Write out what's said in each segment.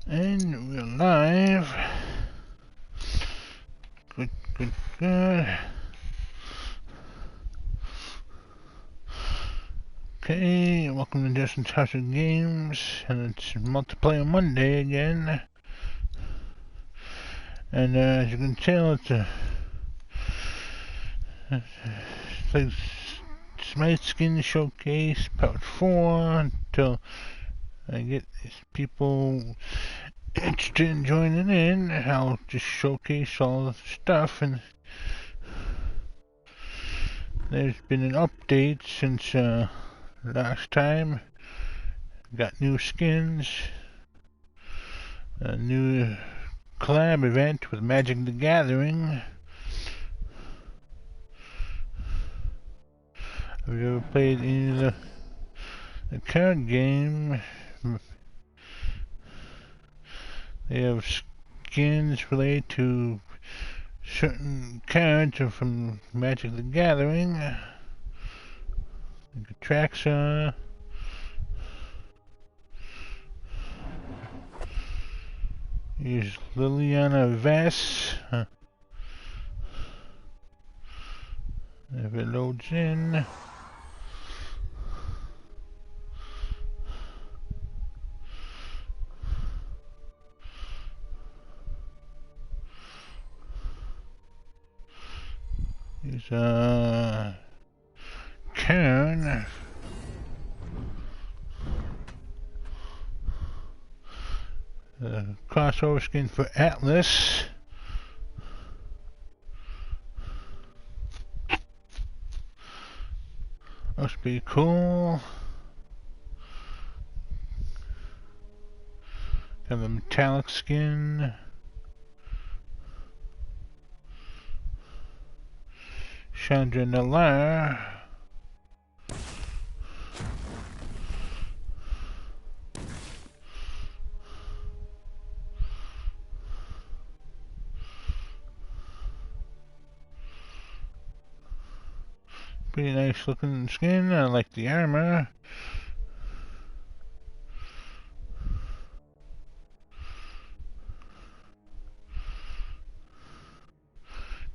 And we're live. Good, good, good. Okay, welcome to Justin's House of Games, and it's Multiplayer Monday again. And as you can tell, it's like Smite Skin Showcase Part 4 until I get these people interested in joining in. I'll just showcase all the stuff, and there's been an update since last time. Got new skins, a new collab event with Magic the Gathering. Have you ever played any of the card game? They have skins related to certain cards from Magic the Gathering. Like Traxa. Here's Liliana Vess. If it loads in. Here's Karen. Crossover skin for Atlas. Must be cool. Got the metallic skin. Chandra Nalar. Pretty nice looking skin. I like the armor.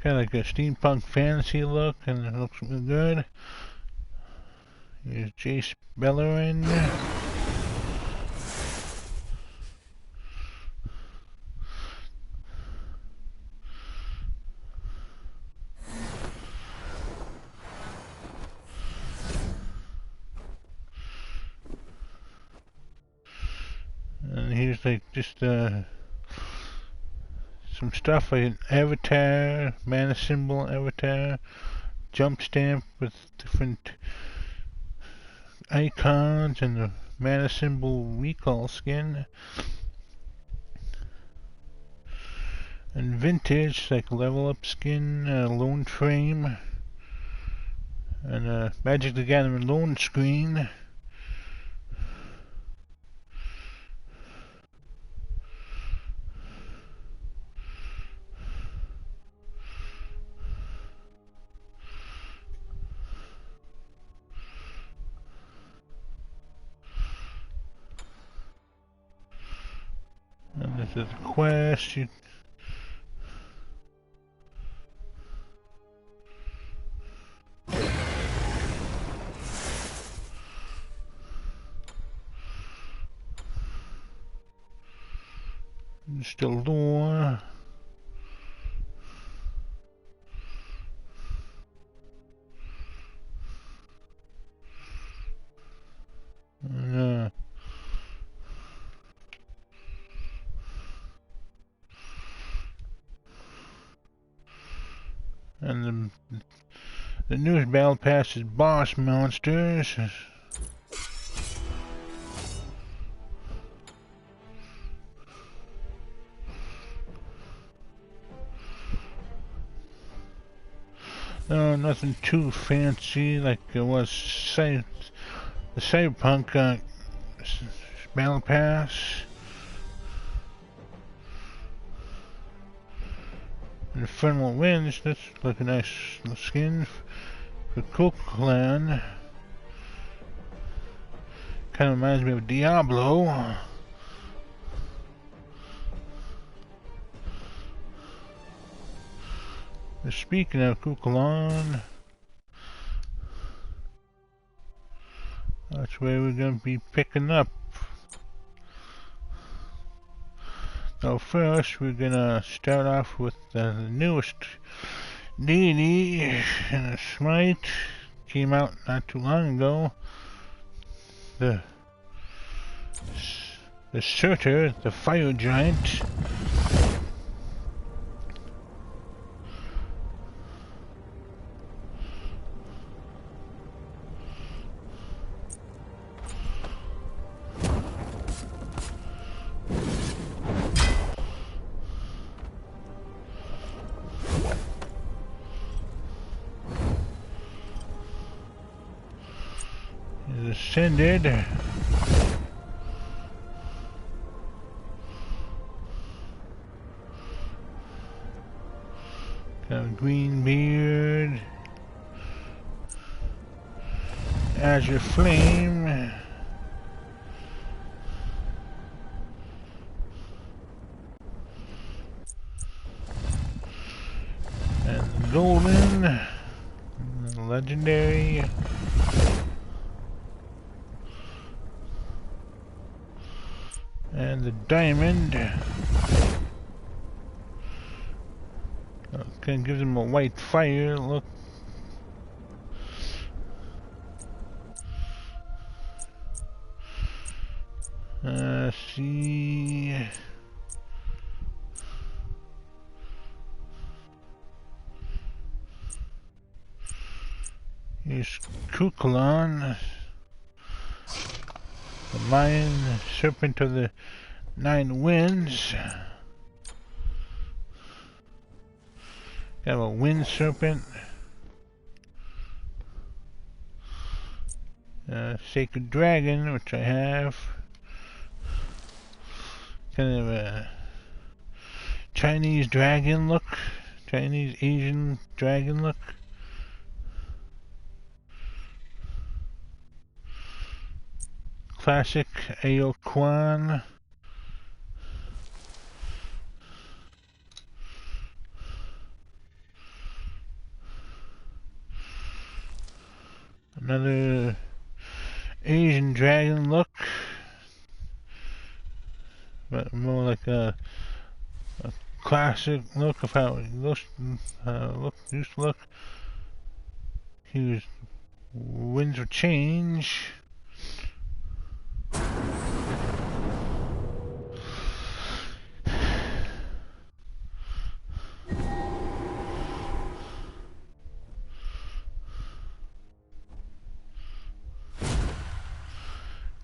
Kind of like a steampunk fantasy look, and it looks really good. Here's Jace Bellerin. And here's like just some stuff like an avatar, mana symbol avatar, jump stamp with different icons, and the mana symbol recall skin. And vintage, like level up skin, lone frame, and Magic the Gathering lone screen. And this is a quest. Still lore. And the newest battle pass is boss monsters. No, nothing too fancy like it was the Cyberpunk battle pass. And Ephemeral Winds, that's like a nice skin for Cook Clan. Kind of reminds me of Diablo. Speaking of Kukulon, that's where we're going to be picking up. So first, we're going to start off with the newest deity in the Smite. Came out not too long ago. The Surtur, the fire giant. Is ascended. Got a green beard. Azure flame. And golden. Legendary. And the diamond. Okay, gives him a white fire look. See. Here's Kukulon, the Mayan serpent of the 9 winds. Got a wind serpent. Sacred dragon, which I have. Kind of a Chinese dragon look. Chinese Asian dragon look. Classic Aoquan. Another Asian dragon look, but more like a classic look of how it used to look. Use winds of change.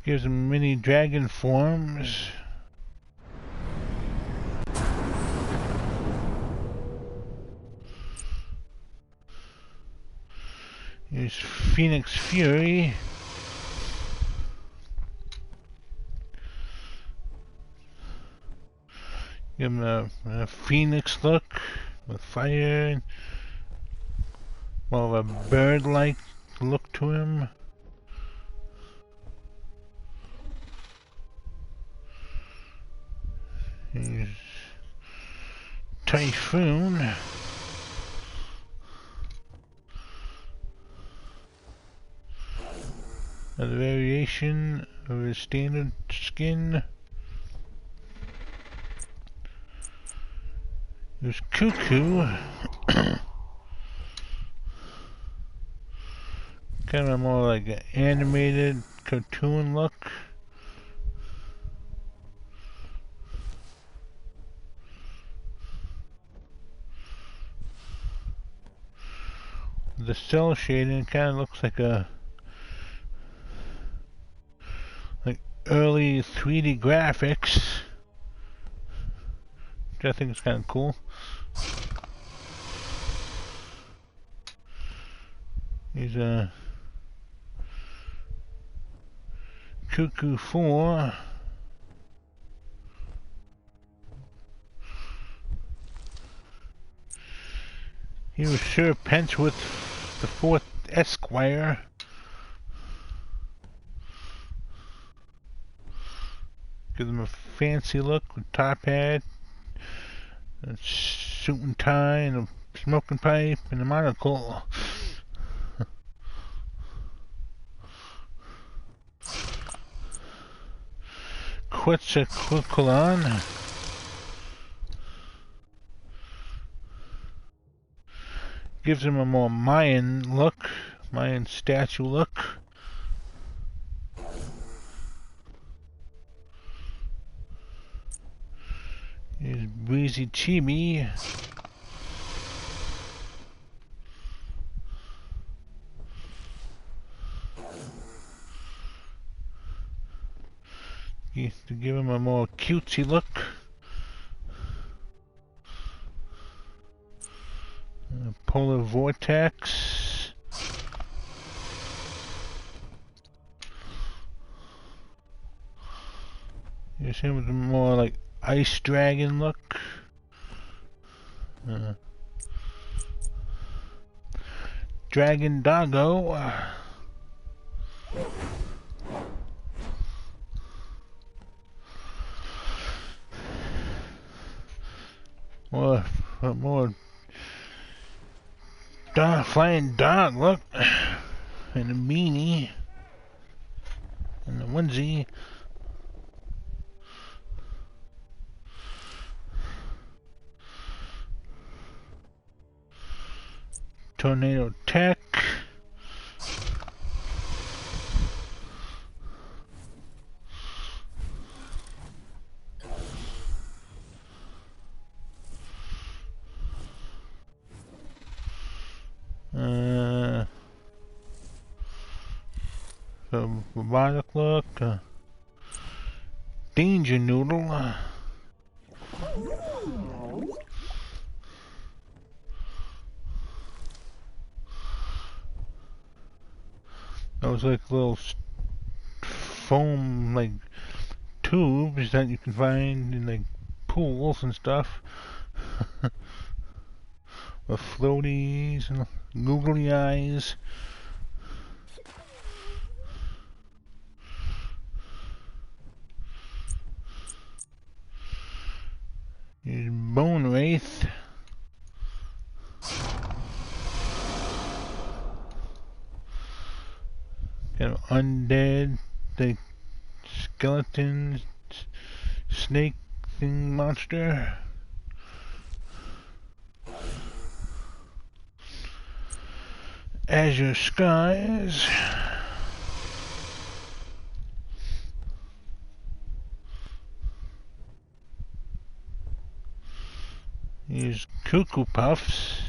Gives them many dragon forms. Here's Phoenix Fury. Give him a phoenix look with fire. More of a bird-like look to him. Here's Typhoon. Another variation of his standard skin. There's Cuckoo. Kind of more like an animated cartoon look. The cell shading kind of looks like early 3D graphics, which I think is kind of cool. He's a Cuckoo 4. He was sure pence with the 4th Esquire. Give them a fancy look with top hat, a suit and tie, and a smoking pipe and a monocle. Quetzalcoatl gives him a more Mayan look, Mayan statue look. Here's Breezy Chibi. To give him a more cutesy look. Polar Vortex. Here's him with a more like Ice Dragon look. Dragon Doggo. More flying dog look, and a beanie, and a onesie. Tornado Tech. So robotic look. Danger Noodle. Those like little foam like tubes that you can find in like pools and stuff. With floaties and googly eyes. Here's Bone Wraith. Kind of undead, the skeleton, snake thing monster. Azure Skies. Here's Cuckoo Puffs.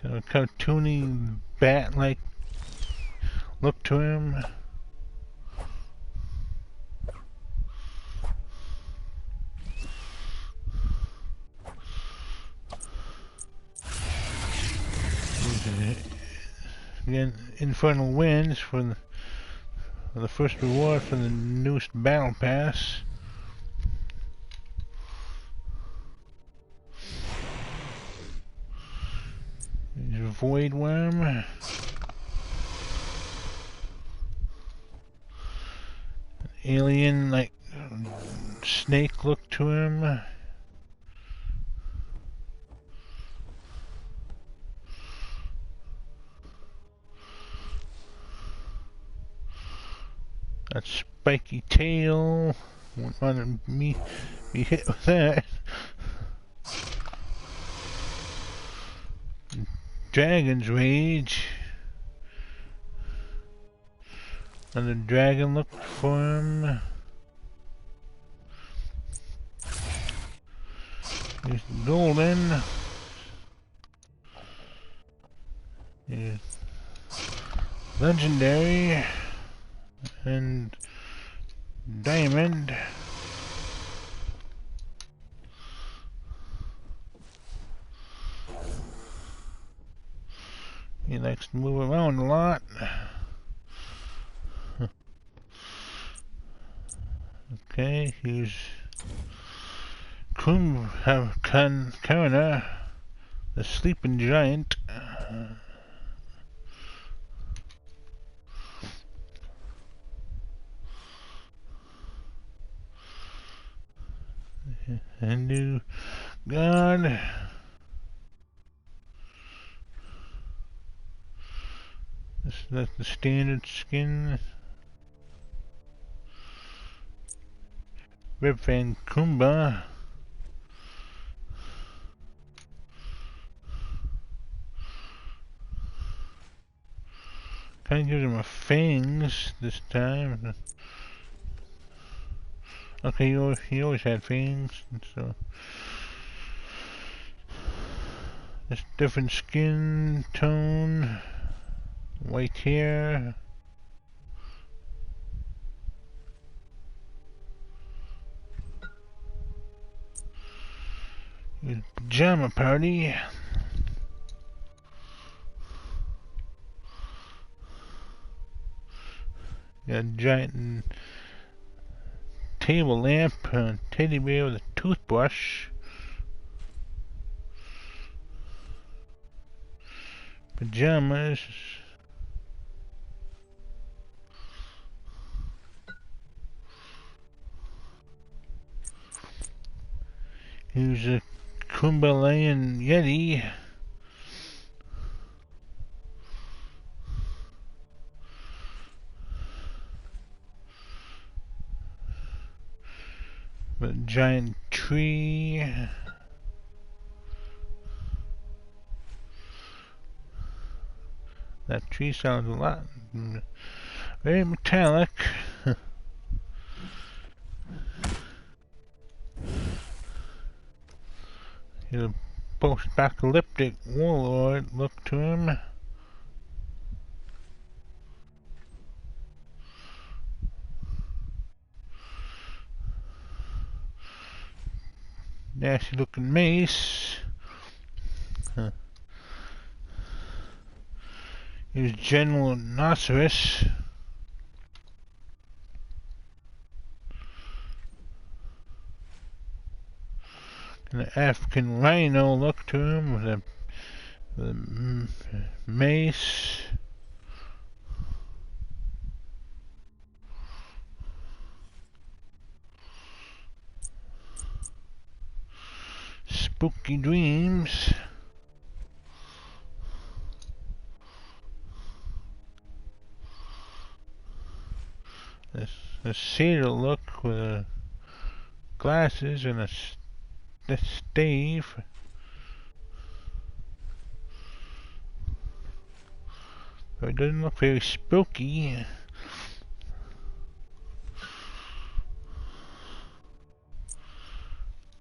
Got a cartoony bat-like look to him. Again, Infernal Winds for the first reward for the newest Battle Pass. There's Void Worm. Alien, like, snake look to him. That spiky tail. Wouldn't want me be hit with that. Dragon's Rage. And the dragon look for him. Here's Golden. Here's Legendary. And Diamond. He likes to move around a lot. Okay, here's Karna, the sleeping giant. Hindu god. That's the standard skin. Rip Van Kumba. Kind of gives him a fangs this time. Okay, he always had fangs, so just different skin tone, white hair. Pajama party. Got a giant table lamp, a teddy bear with a toothbrush. Pajamas. Here's a Kumbalayan Yeti. With a giant tree. That tree sounds a lot very metallic. He's a post-apocalyptic warlord look to him. Nasty looking mace. Here's General Rhinoceros. An African rhino look to him with a mace. Spooky dreams. A satyr look with glasses and a stave. But it doesn't look very spooky.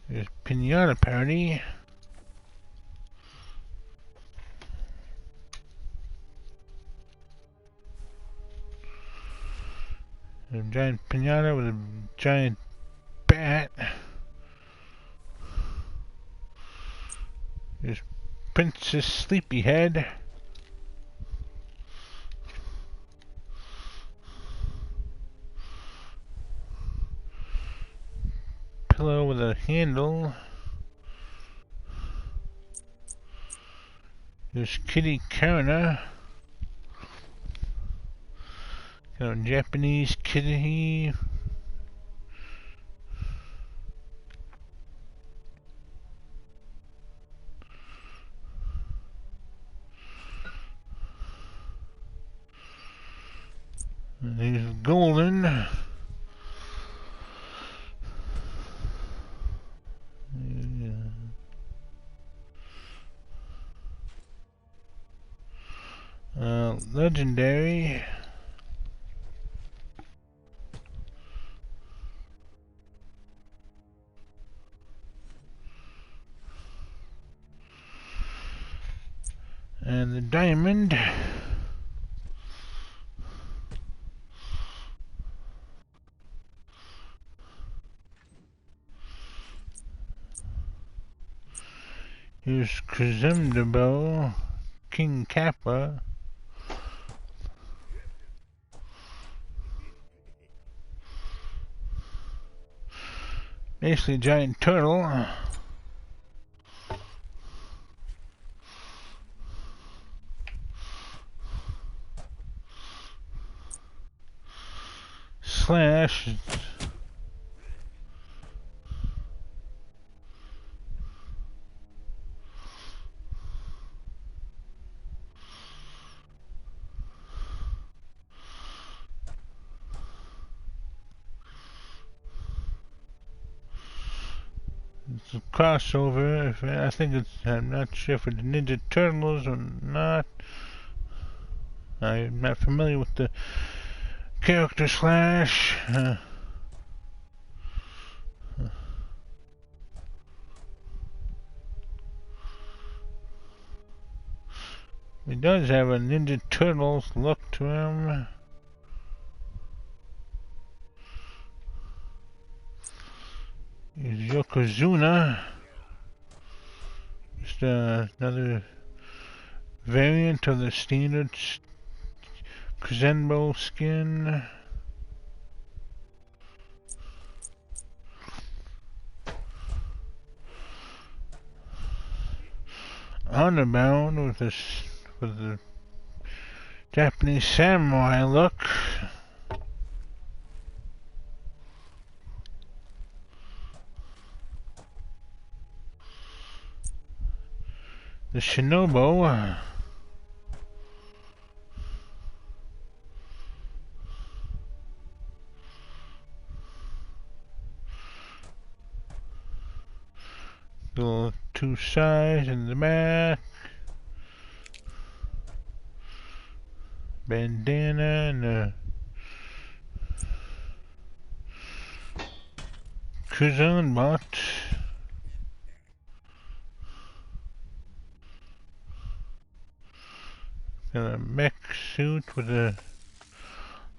There's Pinata Party. A giant pinata with a giant bat. There's Princess Sleepyhead. Pillow with a handle. There's Kitty Karna. Got a Japanese kitty. And he's golden. Legendary. And the diamond. Here's Kazemdabo, King Kappa. Basically a giant turtle. Slash. it's a crossover. I think it's, I'm not sure if it's Ninja Turtles or not. I'm not familiar with the character slash. He does have a Ninja Turtles look to him. He's Yokozuna. Just another variant of the standard Kuzenbo skin. Honor-bound with the Japanese samurai look. The Shinobu. Little two sides in the back. Bandana and a Kuzan bot. Got a mech suit with a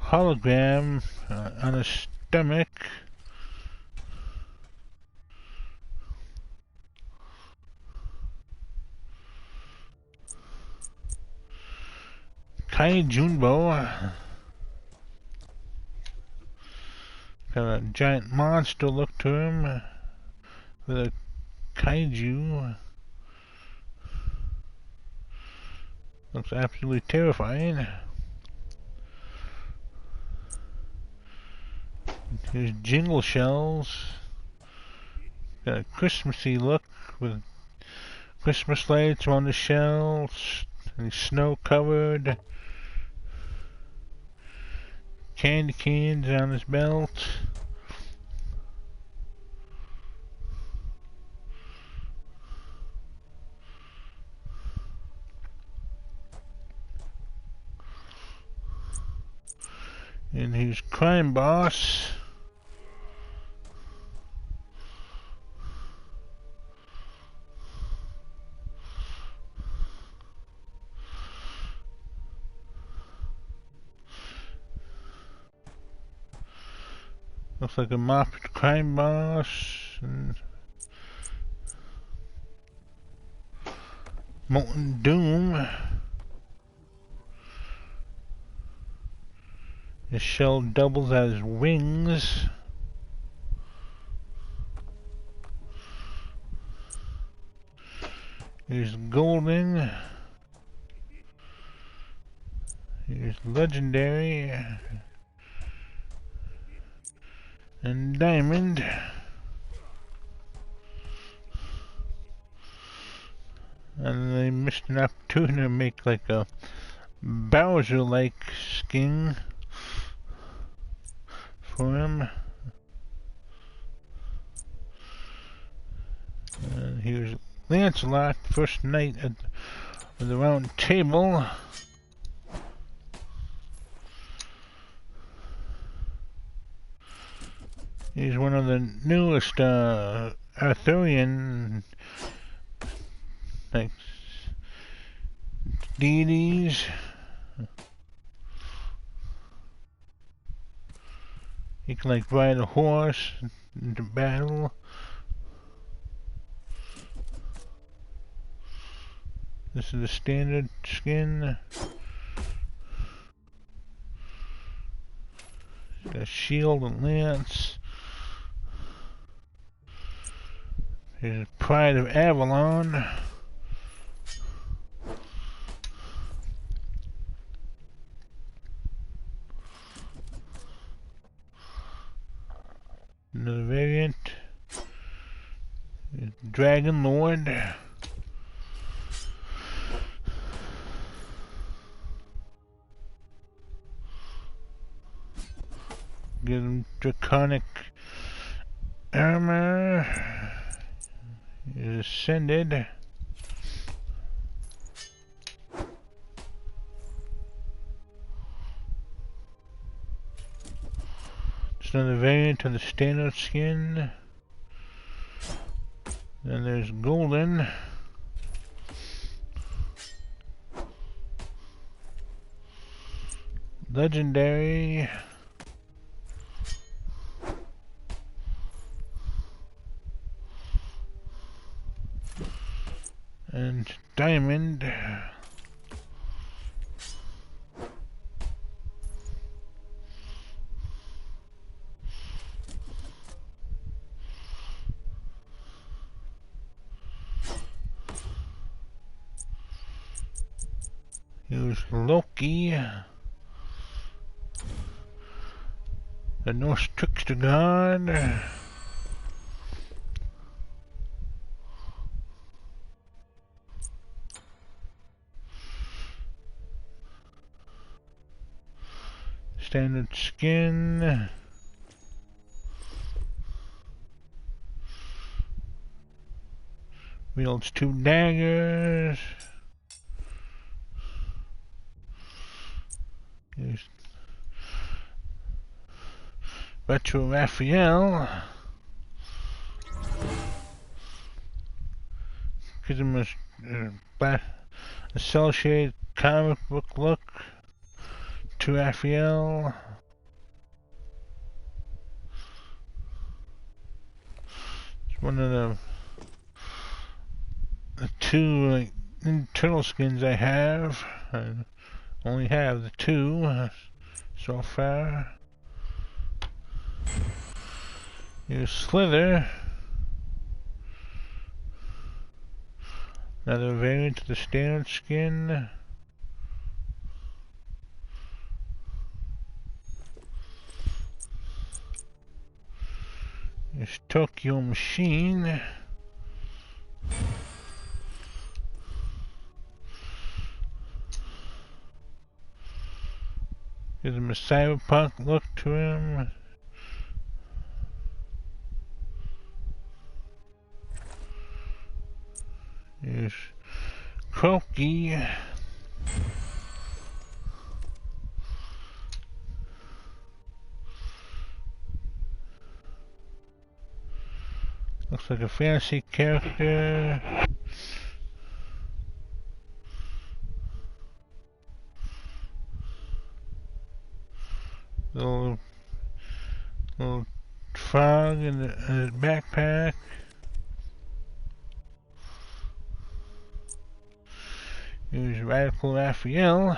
hologram on his stomach. Kai Junbo. Got a giant monster look to him with a kaiju. Looks absolutely terrifying. Here's jingle shells. Got a Christmassy look with Christmas lights on the shells. And snow covered. Candy canes on his belt. And he's Crime Boss. Looks like a mopped Crime Boss. And Molten Doom. His shell doubles as wings. Here's Golden. Here's Legendary. And Diamond. And they missed an opportunity to make like a Bowser-like skin for him. And here's Lancelot, first night at the round table. He's one of the newest Arthurian like deities. He can like ride a horse into battle. This is the standard skin. He's got a shield and lance. Here's Pride of Avalon. Another variant. Dragon Lord. Get him draconic armor. He's ascended. It's another variant of the standard skin. Then there's golden. Legendary. And diamond. Here's Loki. The Norse trickster god. Standard skin. Wields 2 daggers. Here's Retro Raphael. Gives him a cell shade comic book look to Raphael. It's one of the two like internal skins I have. I only have the two so far. Here's Slither. Another variant of the standard skin. There's Tokyo Machine. Gives him a cyberpunk look to him. Here's Croaky. Looks like a fantasy character. Little frog in his backpack. Here's Radical Raphael.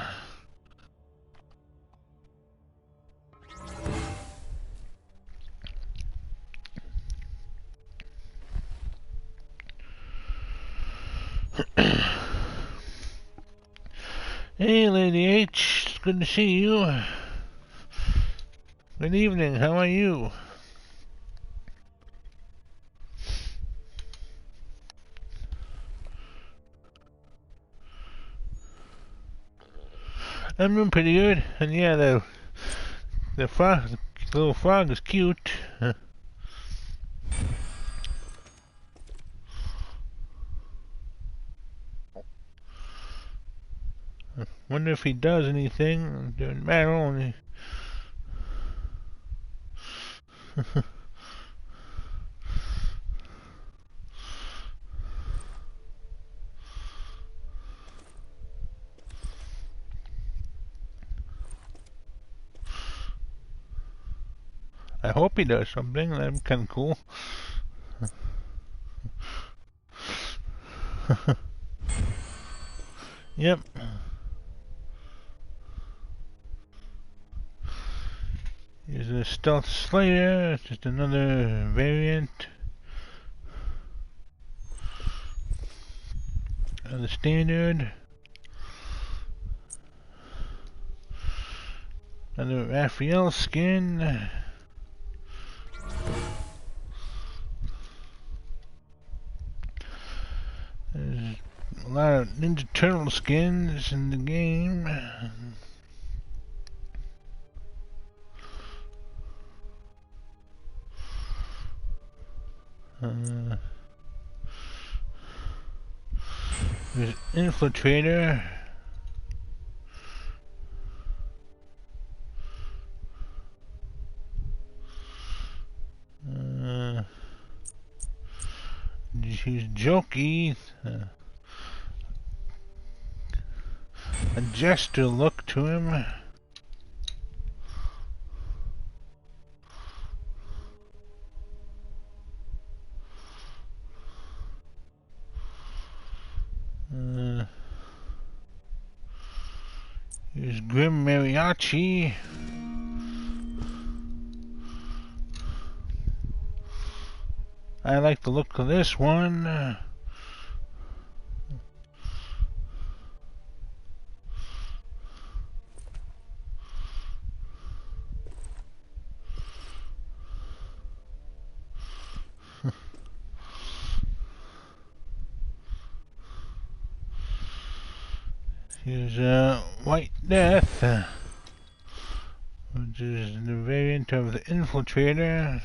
Hey, Lady H, it's good to see you. Good evening, how are you? I'm doing pretty good, and yeah, the frog, the little frog is cute. Wonder if he does anything during battle. I hope he does something. That'd be kind of cool. Yep. Here's a Stealth Slayer. It's just another variant of the standard. Another Raphael skin. There's a lot of Ninja Turtle skins in the game. There's Infiltrator. He's jokey. A jester look to him. Here's Grim Mariachi. I like the look of this one. Here's White Death, which is the variant of the Infiltrator.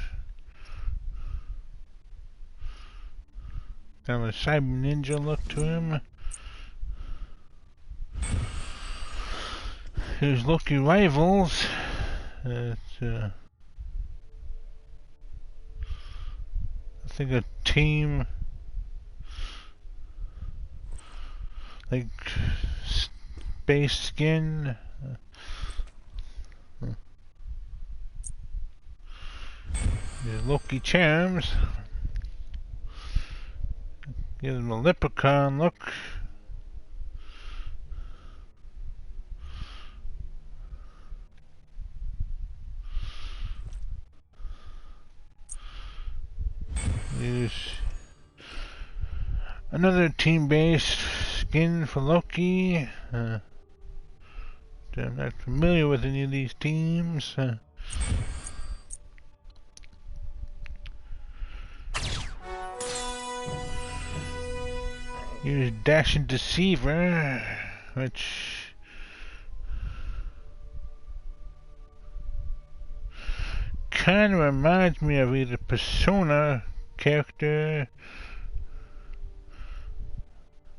Kind of a cyber ninja look to him. Here's Loki Rivals. It's I think a team like space skin. There's Loki Charms. Gives him a leprechaun look. There's another team-based skin for Loki. I'm not familiar with any of these teams. Here's Dashing Deceiver, which kind of reminds me of either Persona character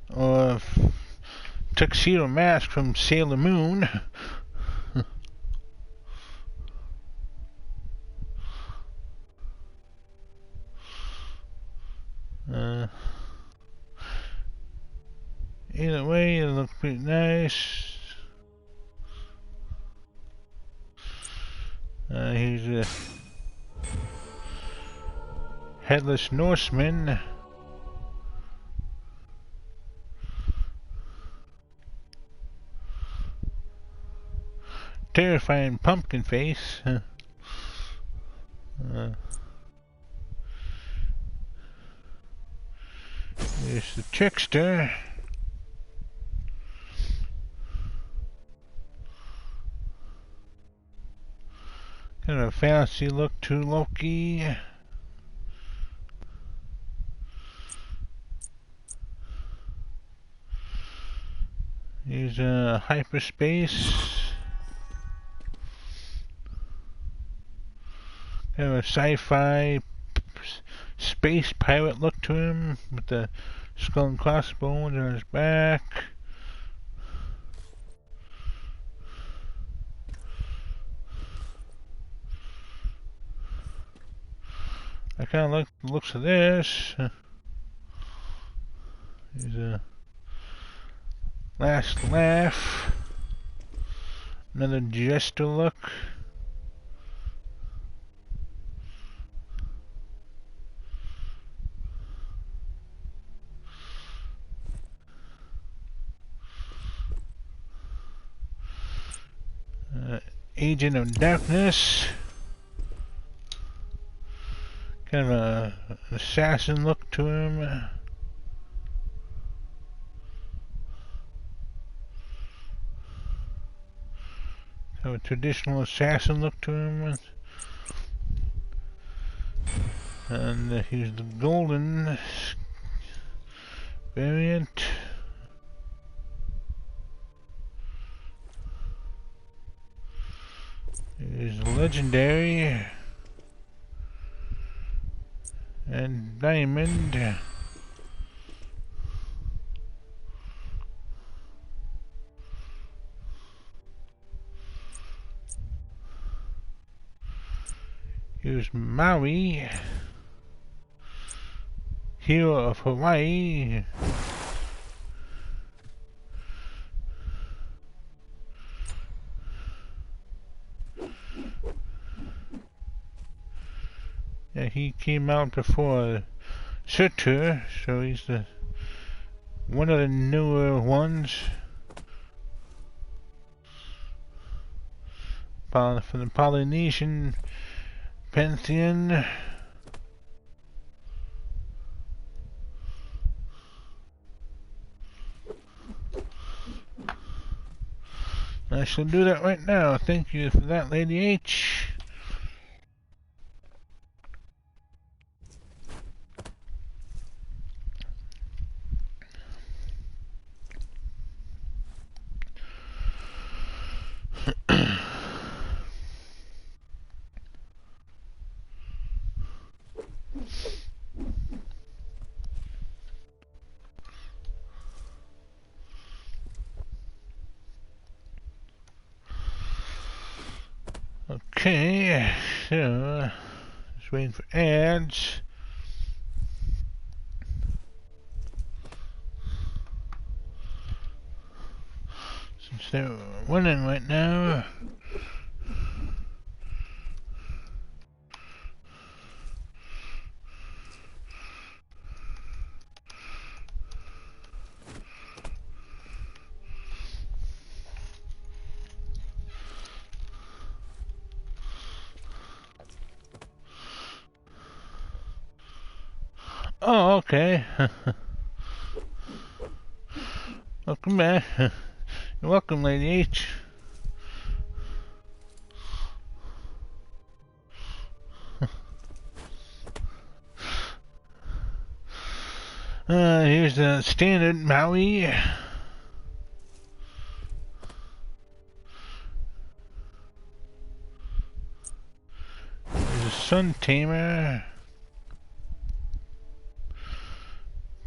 or Tuxedo Mask from Sailor Moon. Either way, it looks pretty nice. Here's a Headless Norseman. Terrifying pumpkin face. There's the Trickster. Kind of a fancy look to Loki. Here's a hyperspace. Kind of a sci-fi space pirate look to him with the skull and crossbones on his back. I kind of like the looks of this. Here's a Last Laugh. Another jester look. Agent of Darkness. Kind of a assassin look to him. Kind of a traditional assassin look to him. And here's the golden variant. Here's legendary and diamond. Here's Maui, hero of Hawaii. Yeah, he came out before Sutur, so he's one of the newer ones. From the Polynesian pantheon. I shall do that right now. Thank you for that, Lady H. Okay, so just waiting for ads. Since they're running right now. Oh, okay. Welcome back. You're welcome, Lady H. Here's the standard Maui. There's a sun tamer.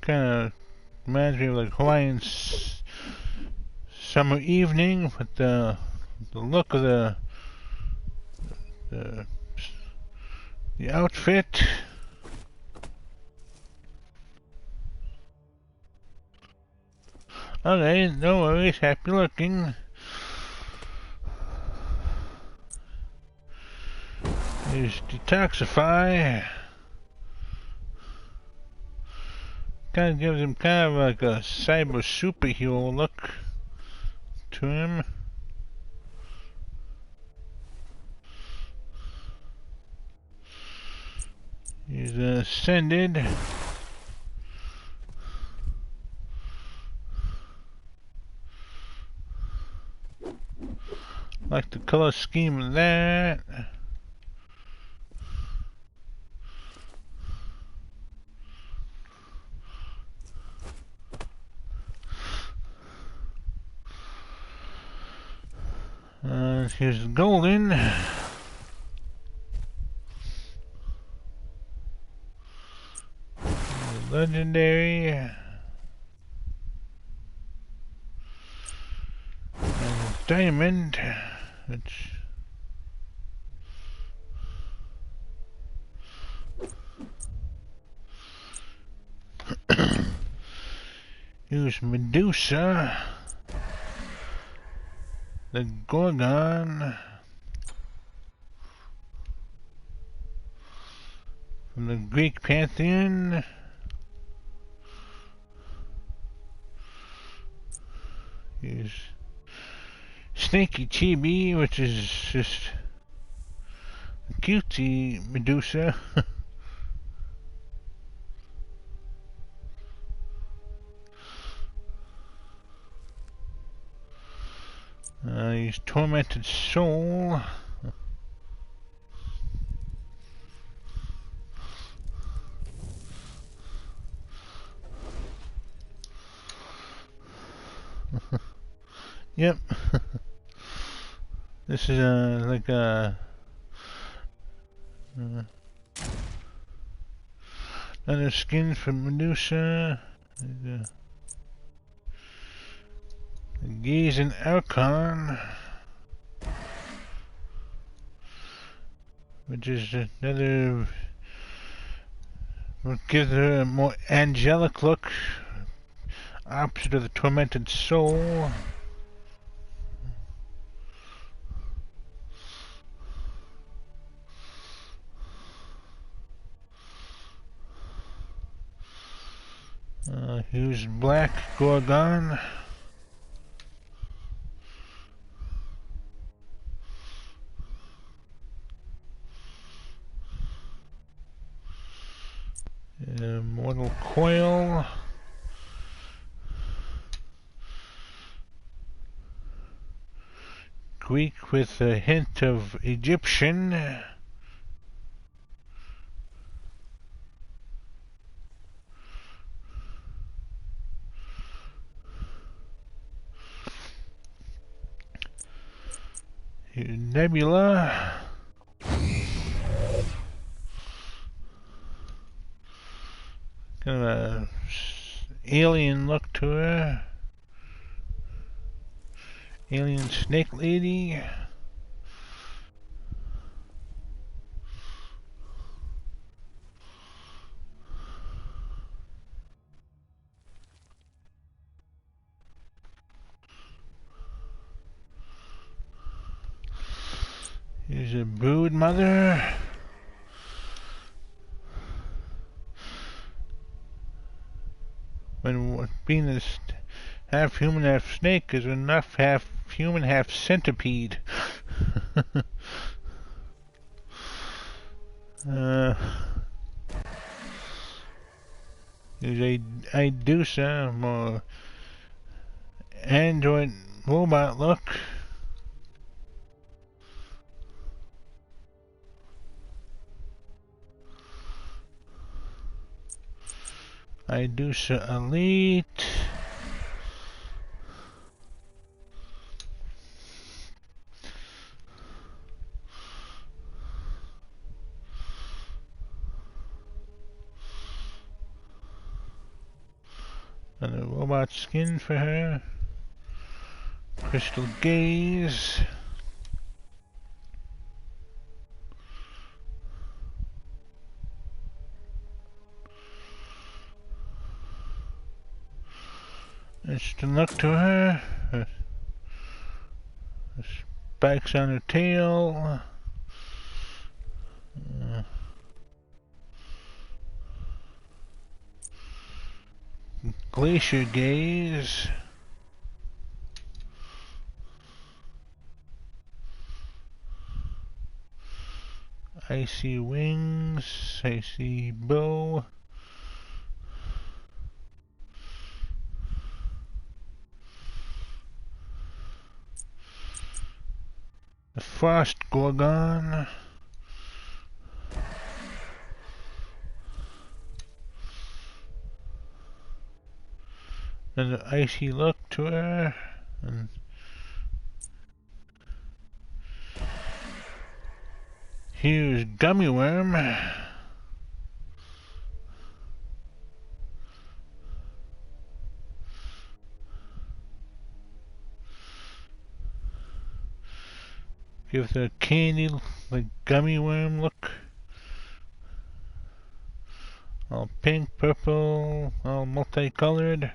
Kind of reminds me of like Hawaiian summer evening, with the look of the outfit. Okay, no worries. Happy looking. Here's Detoxify. Kind of gives him kind of like a cyber superhero look to him. He's ascended. Like the color scheme of that. Here's the golden. Legendary. And diamond. Which here's Medusa. The Gorgon. From the Greek pantheon. Here's Snaky Chibi, which is just a cutesy Medusa. He's Tormented Soul. Yep. This is like another skin from Medusa. Gaze and Archon. which is another, what gives her a more angelic look, opposite of the tormented soul. Here's Black Gorgon. Mortal Coil. Greek with a hint of Egyptian. Nebula. Kind of a alien look to her. Alien snake lady. Here's a brood mother. When being this half human, half snake is enough half human, half centipede. Here's a Idusa, more android robot look. Idusa Elite. And a robot skin for her. Crystal Gaze. Interesting look to her. Spikes on her tail. Glacier Gaze. Icy Wings. Icy Bow. The Frost Gorgon. And an icy look to her. And here's Gummy Worm. Gives a candy, like gummy worm look. All pink, purple, all multicolored.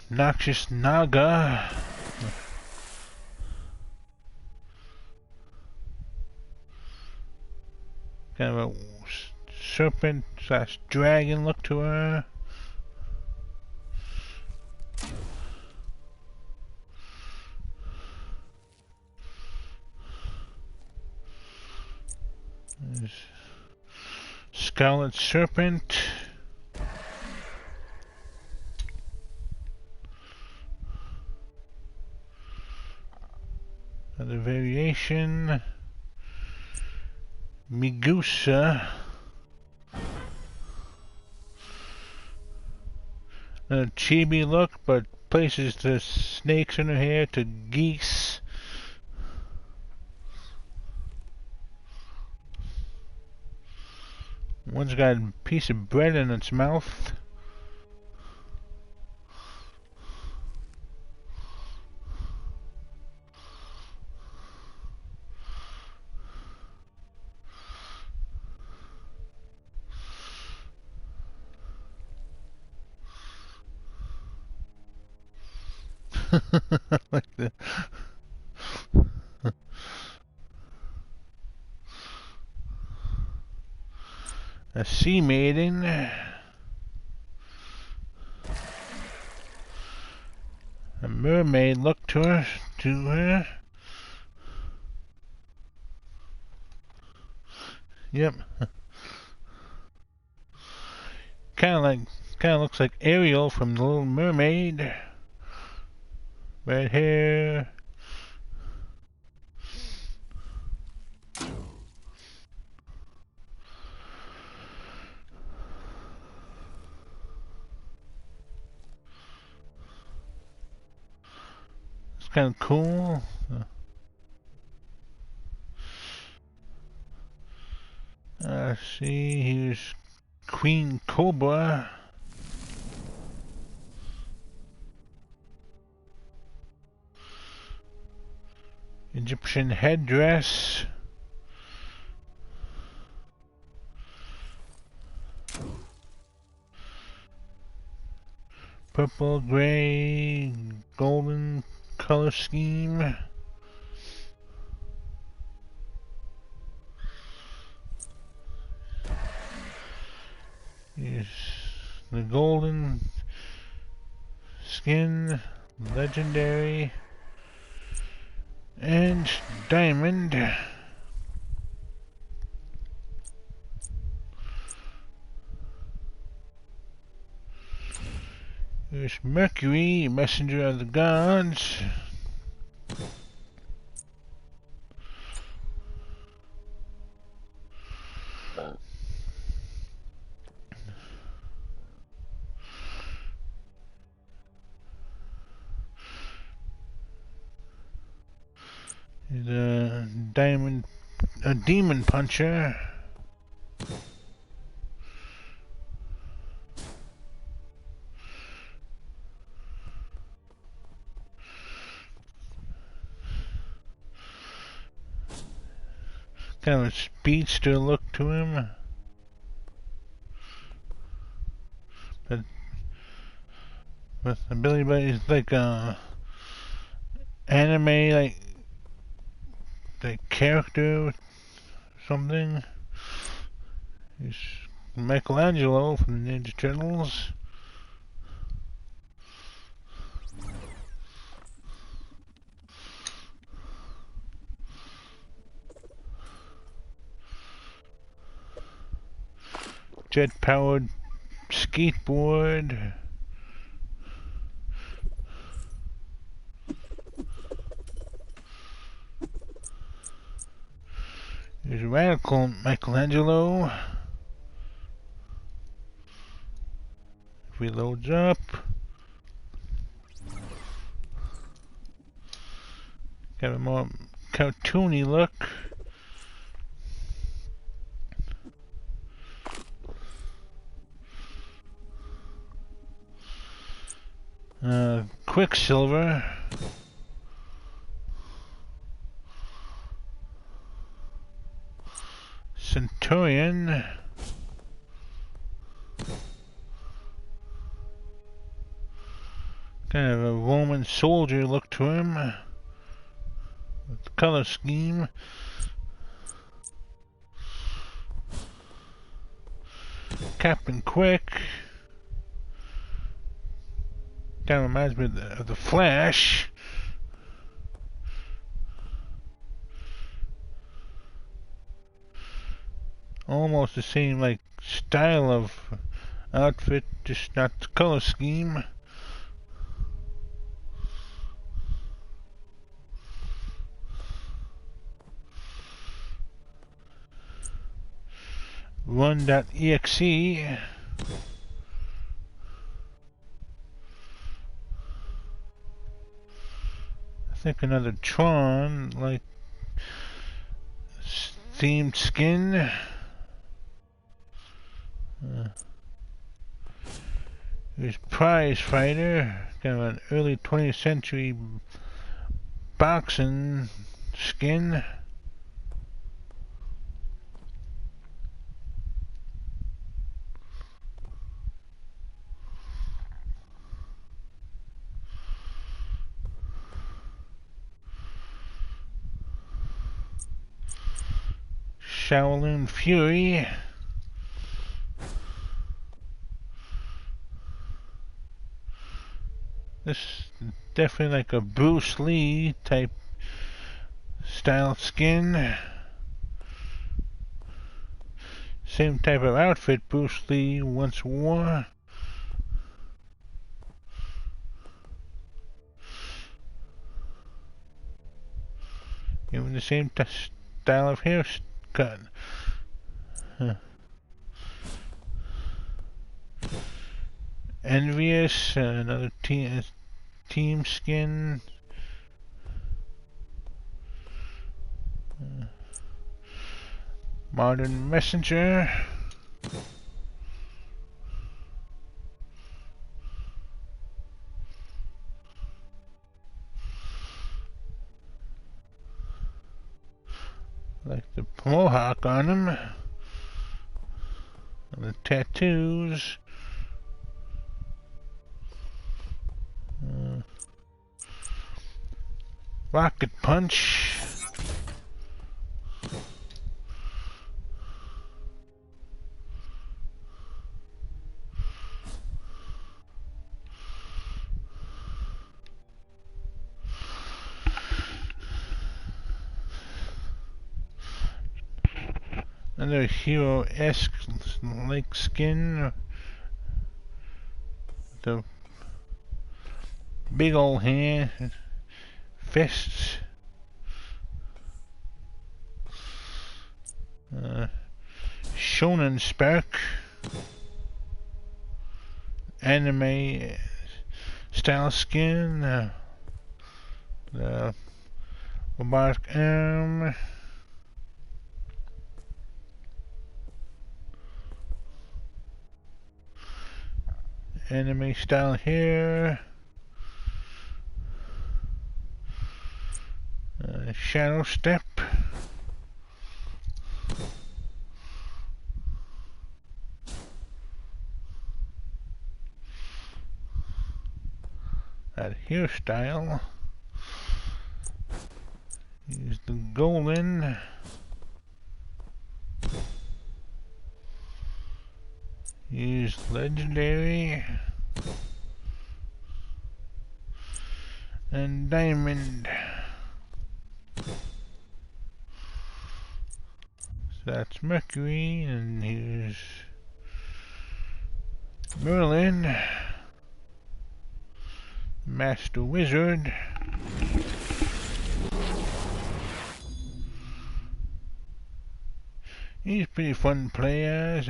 Noxious Naga. Kind of a serpent slash dragon look to her. There's Scarlet Serpent. Another variation. Megusa. A chibi look, but places the snakes in her hair to geese. One's got a piece of bread in its mouth. Like the a sea maiden. A mermaid looked to her. Yep. Kind of looks like Ariel from The Little Mermaid. Red hair. It's kind of cool. See, here's Queen Cobra. Egyptian headdress. Purple, gray, golden color scheme. Here's the golden skin, legendary, and diamond. Here's Mercury, messenger of the gods. The diamond, a demon puncher. Kind of a speedster look to him. But with ability, but he's like a anime like character or something. He's Michelangelo from the Ninja Turtles. Jet-powered skateboard. There's Radical Michelangelo. If we loads up. Got a more cartoony look. Quicksilver. Centurion. Kind of a Roman soldier look to him. With the color scheme. Captain Quick. Kind of reminds me of the Flash. Almost the same like style of outfit, just not the color scheme. Run.exe. I think another Tron, like themed skin. Here's Prize Fighter, kind of an early 20th century boxing skin. Shaolin Fury. This is definitely like a Bruce Lee type style skin. Same type of outfit Bruce Lee once wore. Even the same style of haircut. Envious, another team skin. Modern Messenger. Like the mohawk on him. And the tattoos. Rocket Punch. Another hero-esque like skin. The big old hand, fists. Shonen Spark. Anime style skin. The robotic arm. Anime style hair. Shadow step. That hairstyle. Use the golden. Use legendary. And diamond. So that's Mercury, and here's Merlin. Master Wizard. He's pretty fun to play as.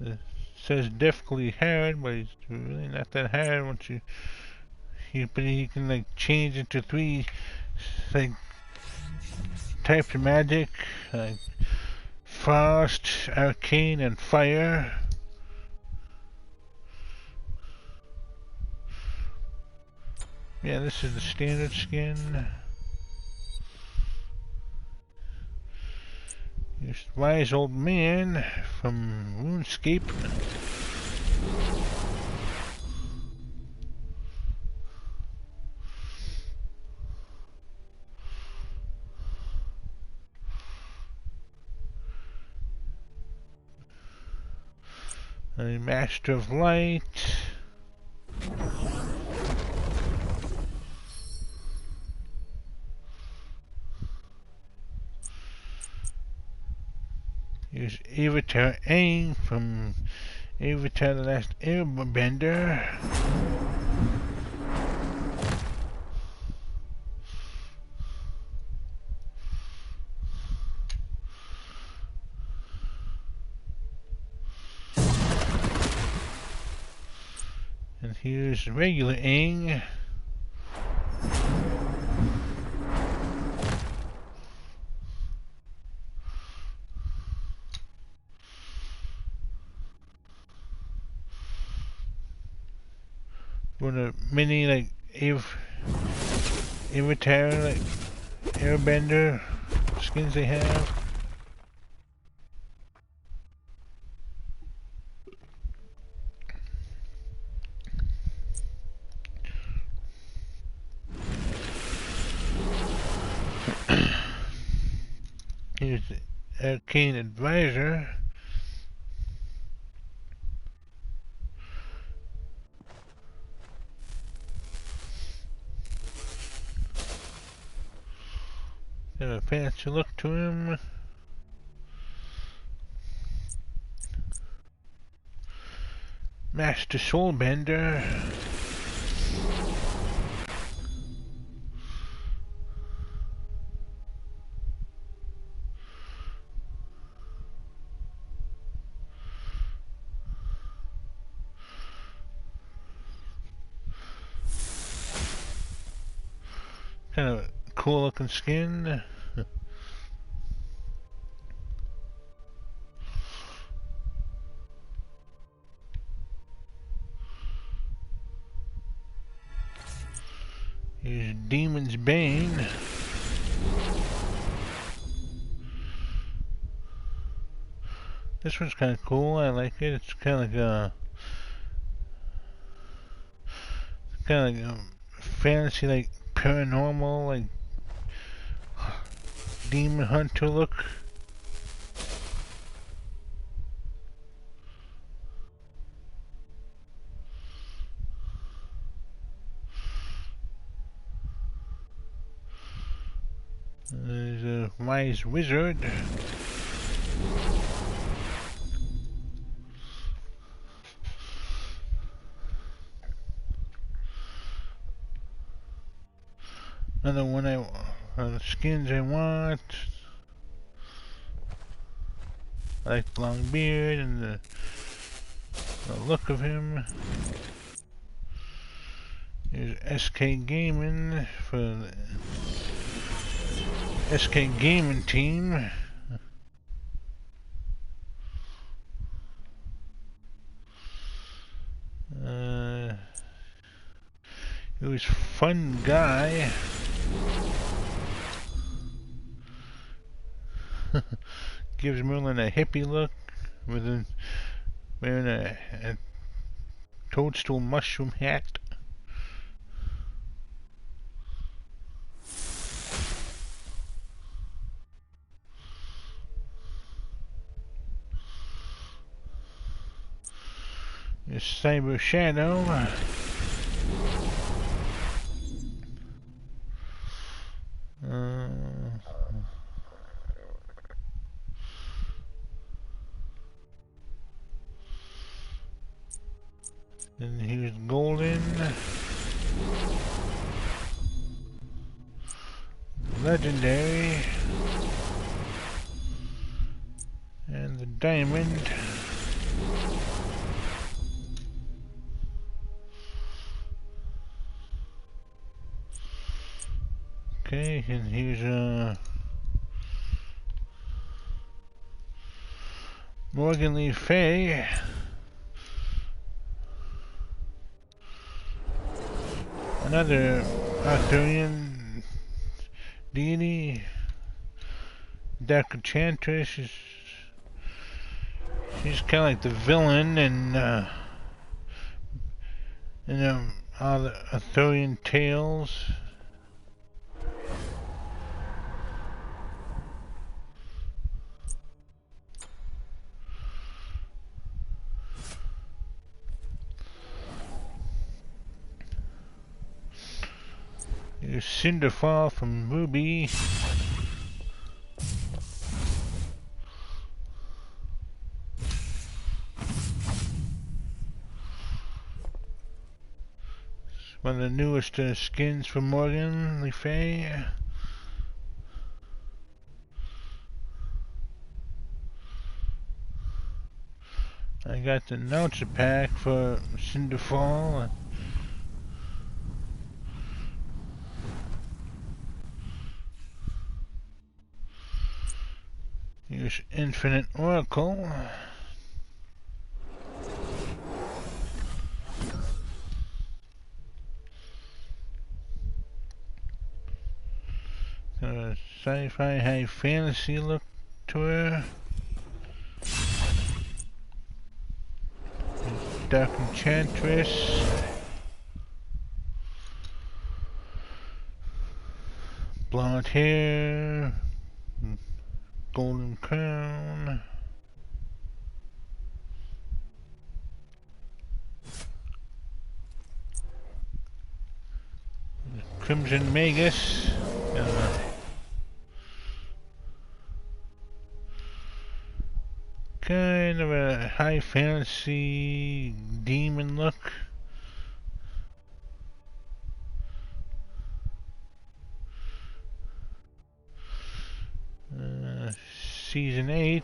It says difficulty hard, but it's really not that hard once but he can like change into 3 like types of magic, like frost, arcane, and fire. Yeah, this is the standard skin. Here's Wise Old Man from RuneScape. A Master of Light. Here's Avatar Aang from Avatar the Last Airbender. And here's regular Aang. One of many like Avatar like Airbender skins they have. He's the arcane advisor. Got a fancy look to him. Master Soulbender. Kind of a cool looking skin. Here's Demon's Bane. This one's kind of cool. I like it. It's kind of like a fantasy, like paranormal, like demon hunter look. There's a wise wizard. Another one the skins I want. I like the long beard and the look of him. Here's SK Gaming for the SK Gaming team. He was fun guy. Gives Merlin a hippie look with wearing a toadstool mushroom hat. There's Cyber Shadow. And here's Golden. Legendary. And the Diamond. Okay, and here's Morgan Le Fay. Another Arthurian deity. Dark Enchantress. She's kind of like the villain in all the Arthurian tales. Here's Cinderfall from Ruby. One of the newest skins from Morgan Le Fay. I got the announcer pack for Cinderfall. Here's Infinite Oracle. Got a sci-fi high fantasy look to her. Dark Enchantress. Blonde hair, golden crown. Crimson Magus. Kind of a high fantasy demon look. Season 8.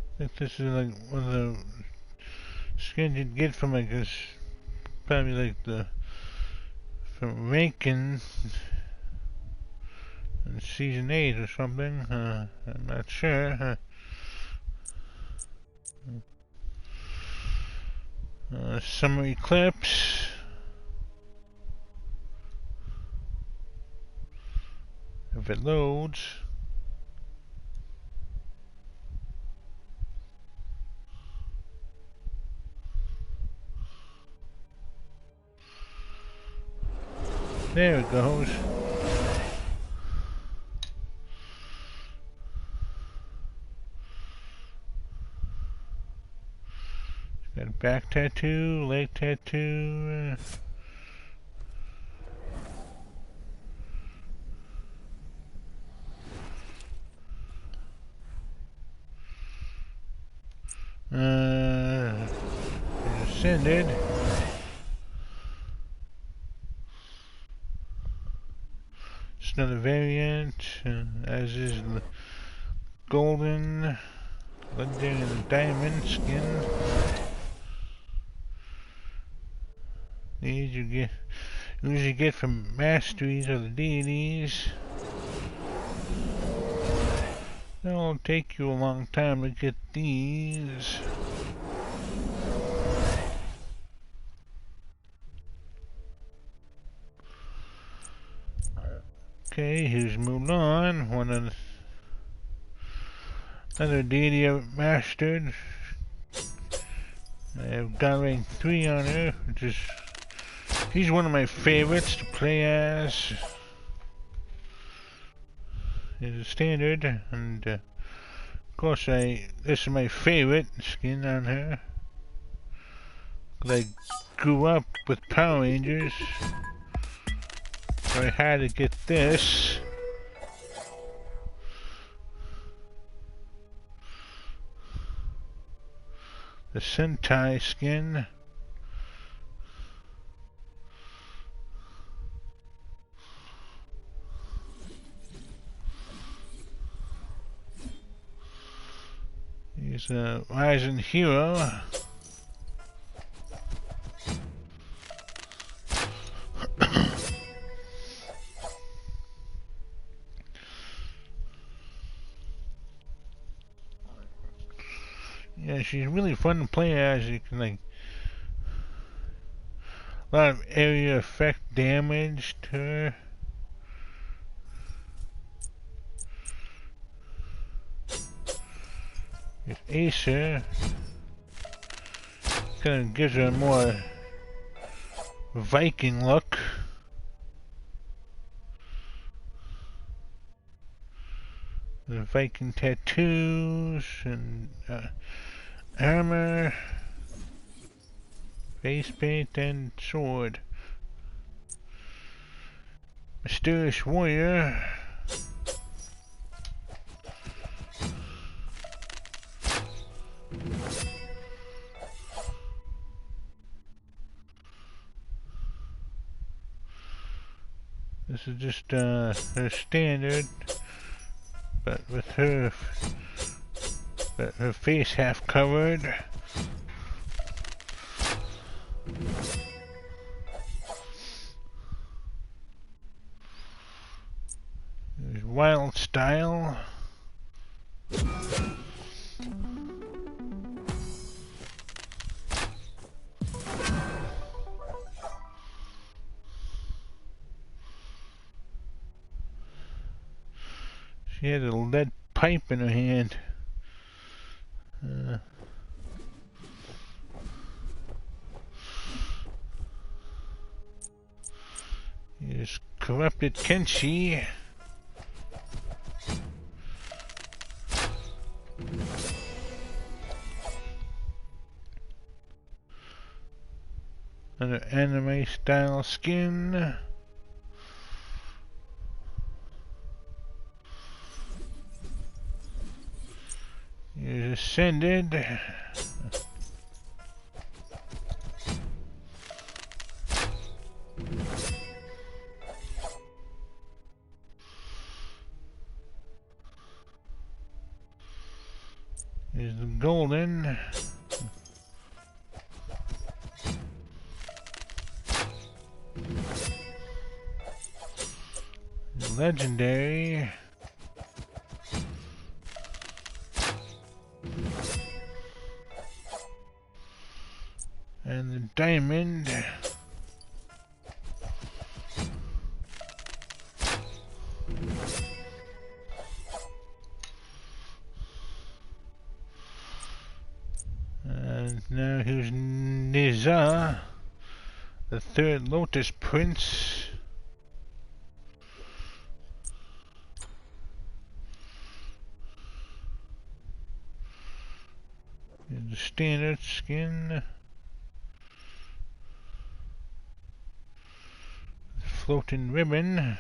I think this is like one of the skins you'd get from like this, probably like the from Rankin in season 8 or something. I'm not sure. Summer Eclipse. If it loads. There it goes. Got a back tattoo, leg tattoo. Ascended. It's another variant, as is the golden, legendary, and the diamond skin. These you usually get from masteries of the deities. It'll take you a long time to get these. Okay, here's Mulan, one of another deity I've mastered. I have got rank 3 on her, which is he's one of my favorites to play as. He's a standard, and of course this is my favorite skin on her. I grew up with Power Rangers, so I had to get this. The Sentai skin. He's a rising hero. Yeah, she's really fun to play as. You can like a lot of area effect damage to her. It's Acer. Kind of gives her a more Viking look. The Viking tattoos and armor, face paint, and sword. Mysterious warrior. This is just her standard, but with her face half covered. There's Wild Style. She had a lead pipe in her hand. Here's corrupted Kenshi. Another anime style skin. Here's Ascended. Here's the Golden. Legendary. And the Diamond. And now here's Niza, the third Lotus Prince. Here's the standard skin. Floating ribbon.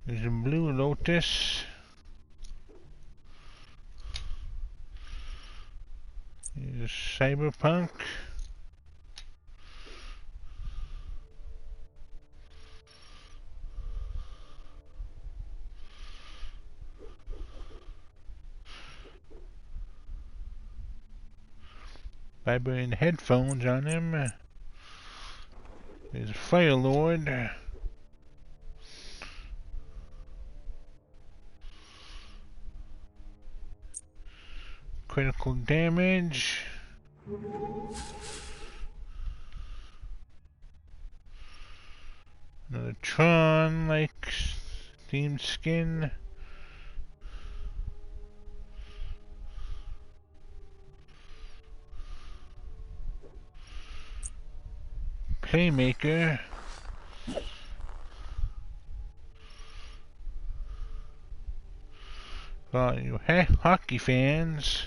There's a blue Lotus. Here's Cyberpunk. Vibrating headphones on him. There's Fire Lord. Critical damage. Another Tron-like themed skin. Playmaker. For all you hockey fans.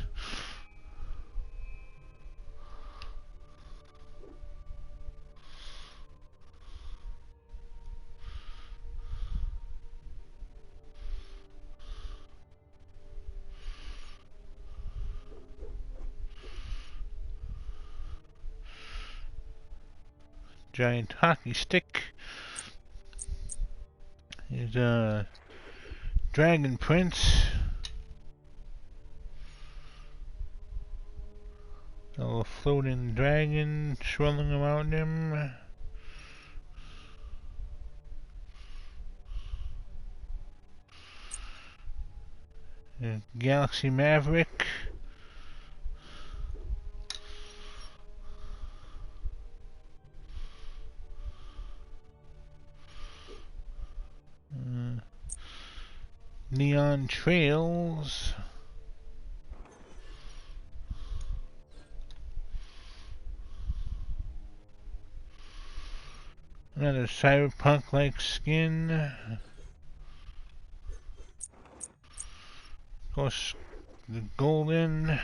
Giant hockey stick. Here's a Dragon Prince. A little floating dragon swirling around him. Galaxy Maverick. Neon Trails. Another cyberpunk-like skin. Of course, the Golden.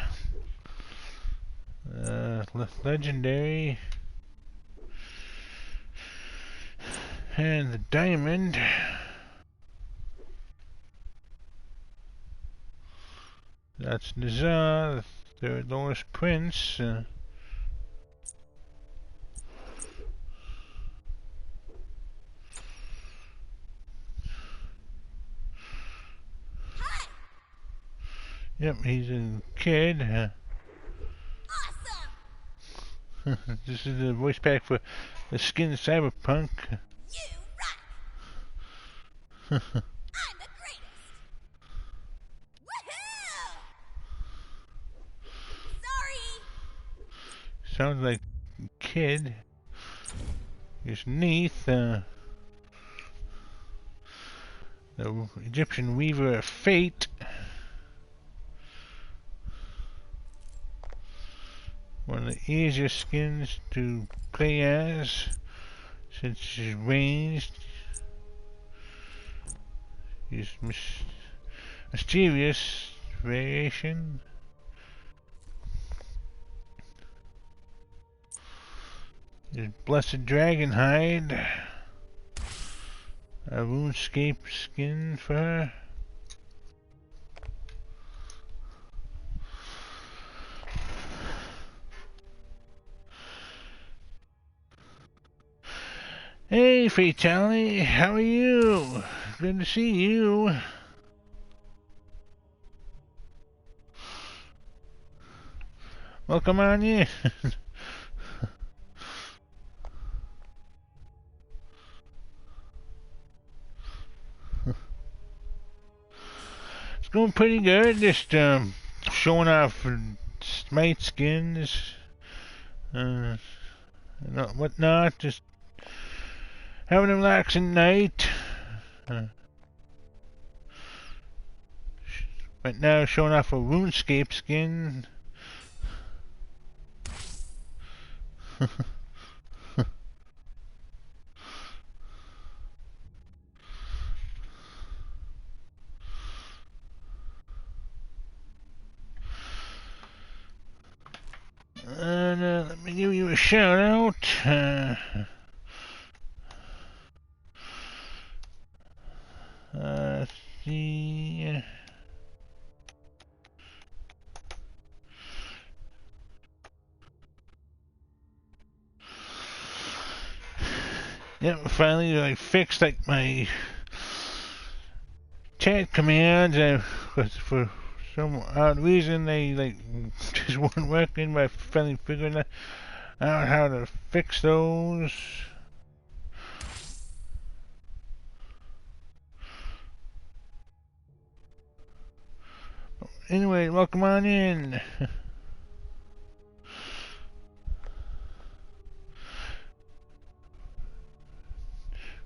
Legendary. And the Diamond. That's Nizar, the third Lotus Prince. Yep, he's a kid. Awesome. This is the voice pack for the skin Cyberpunk. You rock. I'm the greatest. Woohoo! Sorry. Sounds like a kid. Here's Neath, the Egyptian Weaver of Fate. One of the easiest skins to play as, since she's ranged. Use mischievous variation. Use Blessed Dragon Hide. A RuneScape skin for her. Hey, Fatality, how are you? Good to see you. Welcome on in. It's going pretty good. Just showing off Smite skins, and whatnot. Just having a relaxing night. Right now, showing off a RuneScape skin. And let me give you a shout out. Let's see. Yep, finally I fixed like my chat commands. For some odd reason they like just weren't working. But I finally figured out how to fix those. Anyway, welcome on in.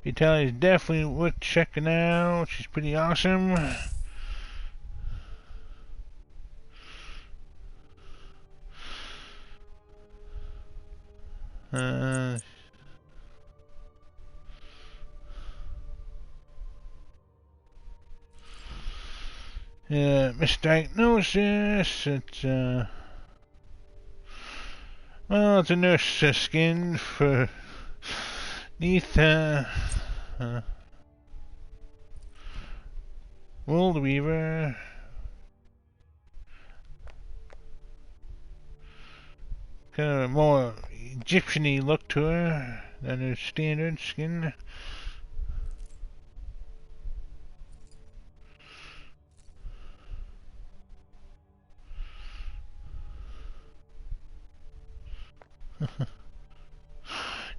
Vitalia is definitely worth checking out. She's pretty awesome. Misdiagnosis. It's well, it's a nurse skin for neath World Weaver. Kind of a more Egyptian-y look to her than her standard skin.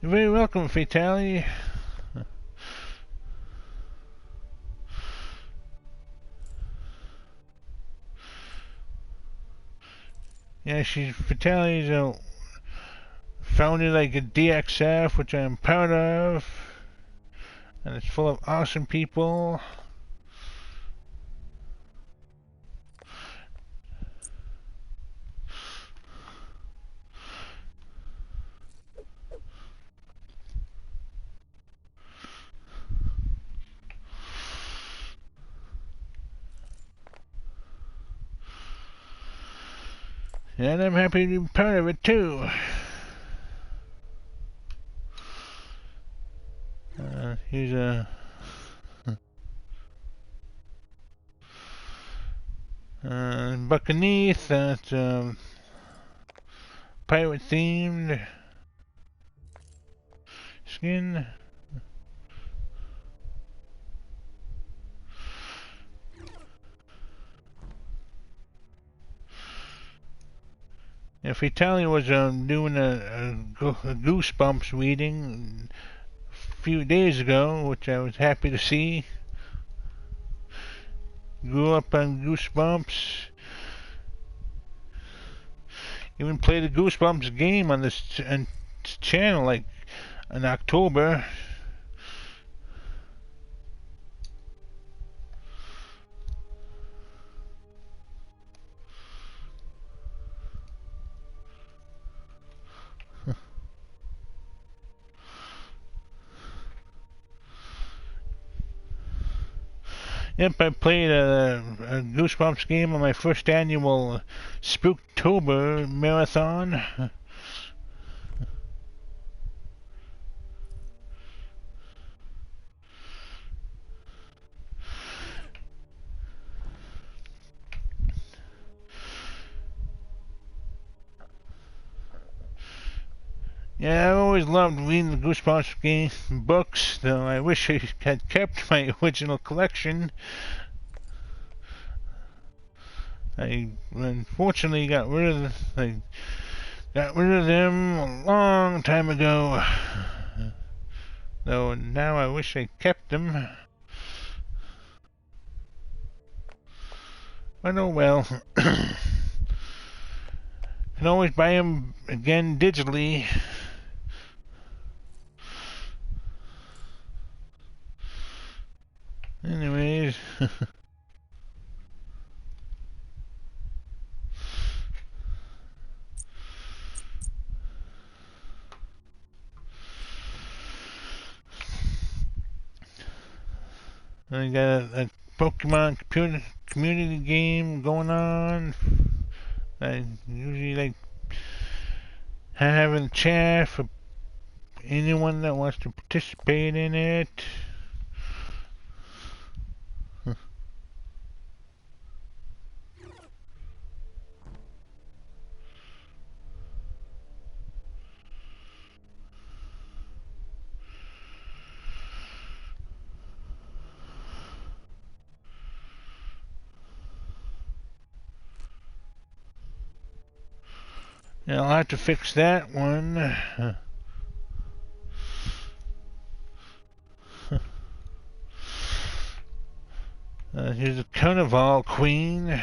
You're very welcome, Fatality. Yeah, Fatality's founded like a DXF, which I'm proud of, and it's full of awesome people. And I'm happy to be part of it too. Here's a Buccaneath, that's pirate themed skin. If Italia was doing a Goosebumps reading a few days ago, which I was happy to see. Grew up on Goosebumps. Even played a Goosebumps game on this channel, like in October. Yep, I played a Goosebumps game on my first annual Spooktober marathon. Yeah, I've always loved reading the Goosebumps game books, though I wish I had kept my original collection. I unfortunately got rid of them a long time ago. Though now I wish I kept them. But oh well. Can always buy them again digitally. Anyways. I got a Pokemon community game going on. I usually like having a chat for anyone that wants to participate in it. And I'll have to fix that one. Here's a Carnival Queen.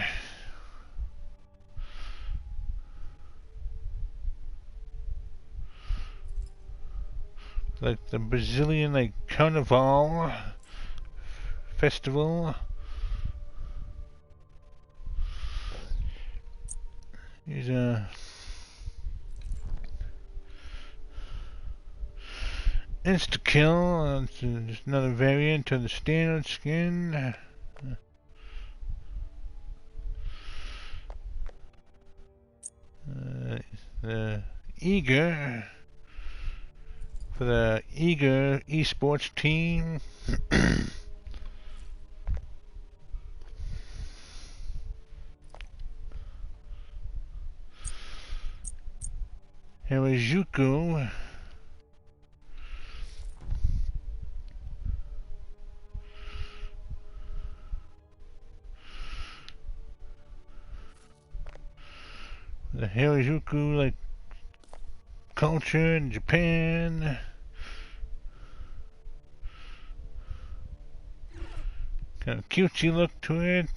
Like the Brazilian Carnival festival. Here's a Insta-kill. It's just another variant of the standard skin. The Eager for the Eager esports team. Harajuku. The Harajuku culture in Japan. Got a cutesy look to it.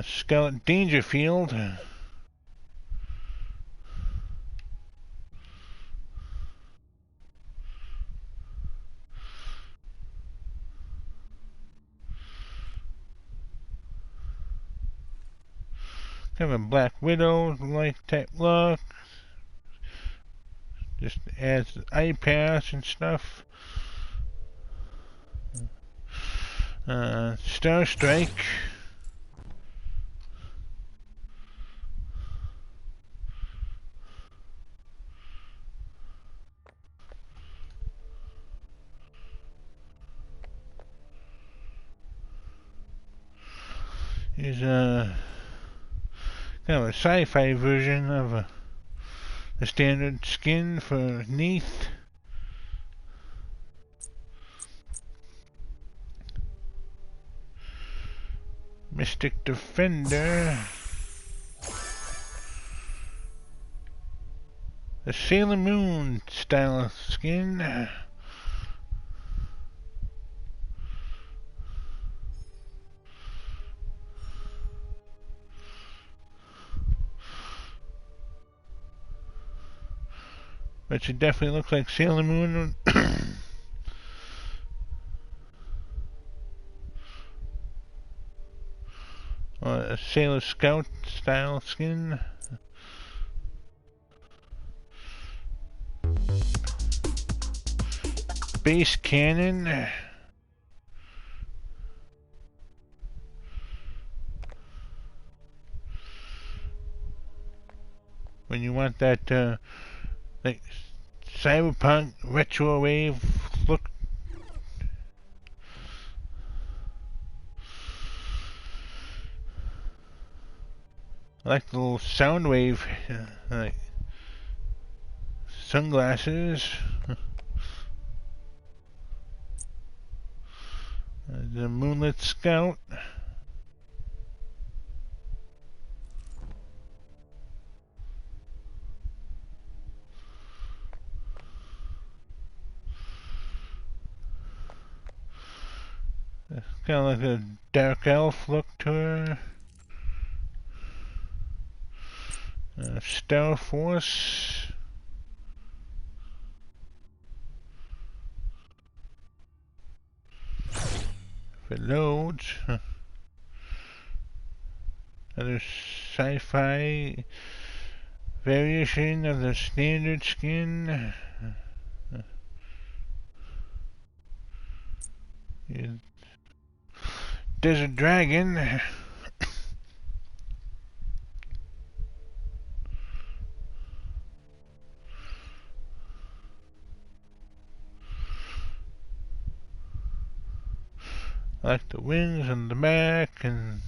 Scarlet Dangerfield. Kind of a Black Widow-like type look. Just adds the eye patch and stuff. Star Strike. Is a kind of a sci-fi version of the standard skin for Neath. Mystic Defender. The Sailor Moon style skin. But she definitely looks like Sailor Moon. Or a Sailor Scout style skin. space cannon. When you want that, like, cyberpunk retro wave look. I like the little sound wave, like sunglasses. The Moonlit Scout. Kind of like a dark elf look to her. Star Force. If it loads. Another sci-fi variation of the standard skin. Desert Dragon. I like the wings on the back, and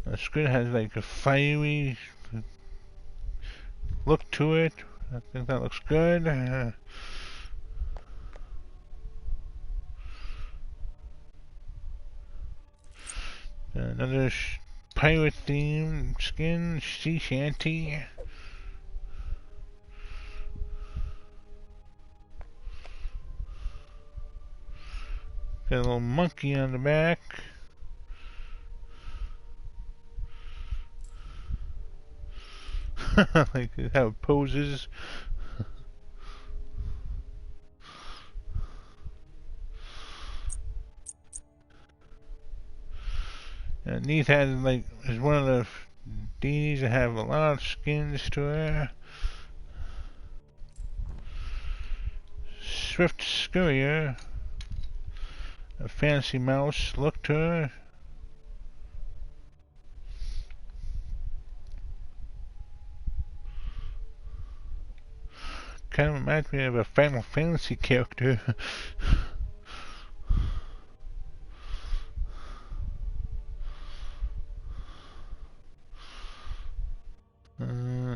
the skin has like a fiery look to it. I think that looks good. Another pirate themed skin, sea shanty. Got a little monkey on the back. Like how it poses. And Neath has like is one of the deities that have a lot of skins to her. Swift Scurrier, a fancy mouse look to her. Kind of reminds me of a Final Fantasy character.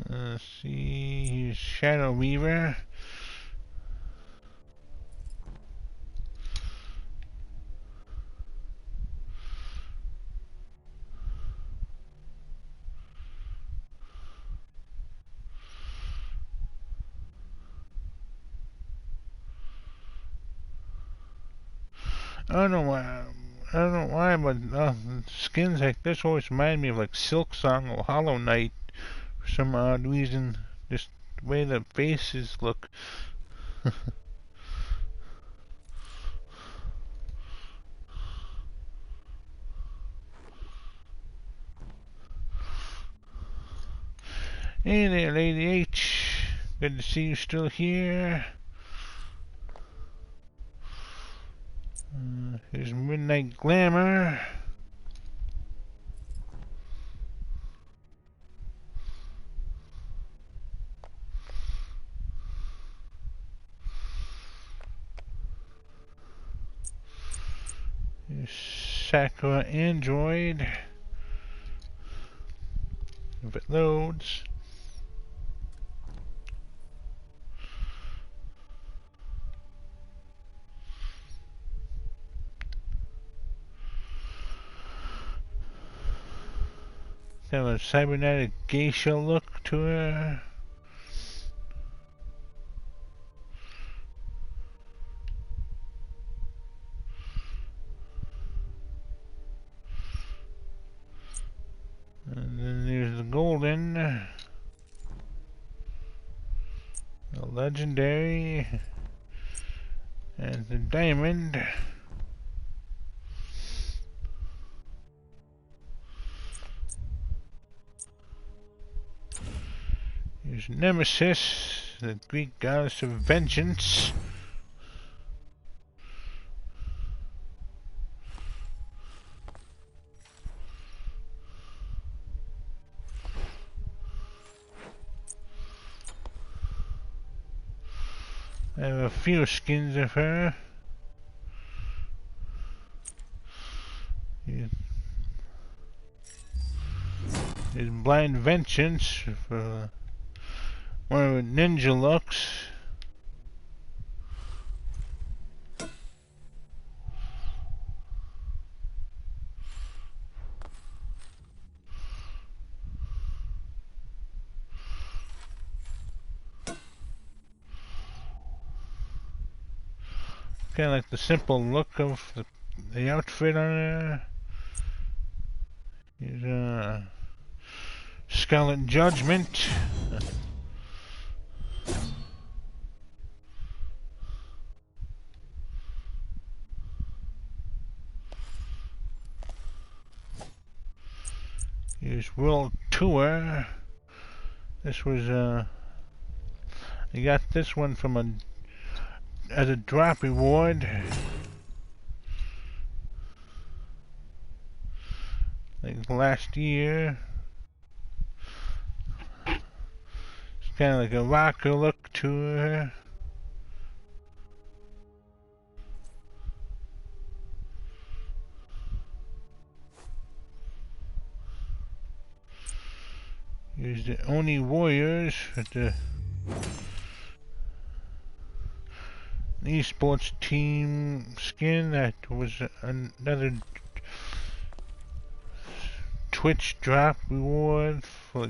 Let's see, here's Shadow Weaver. I don't know why, but skins like this always remind me of like Silk Song or Hollow Knight for some odd reason. Just the way the faces look. Hey there, Lady H. Good to see you still here. Here's Midnight Glamour. Here's Sakura Android. If it loads. Have a cybernetic geisha look to her. And then there's the golden, the legendary, and the diamond. Here's Nemesis. the Greek goddess of vengeance. I have a few skins of her. There's Blind Vengeance for one with ninja looks. Kind of like the simple look of the outfit on there. Here's Scarlet Judgment. Here's World Tour. This was I got this one from as a drop reward. Like last year. It's kind of like a rocker look to her. Here's the Oni Warriors with the esports team skin. That was another Twitch drop reward for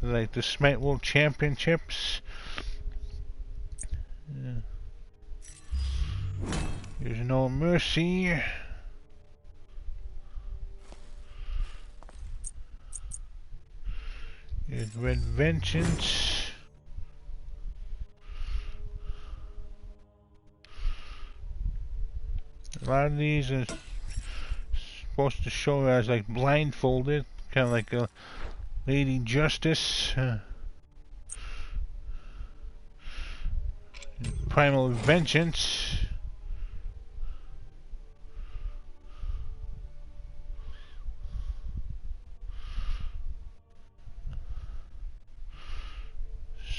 like the Smite World Championships. There's No Mercy. There's Red Vengeance. A lot of these are supposed to show as like blindfolded, kind of like a Lady Justice. Primal Vengeance.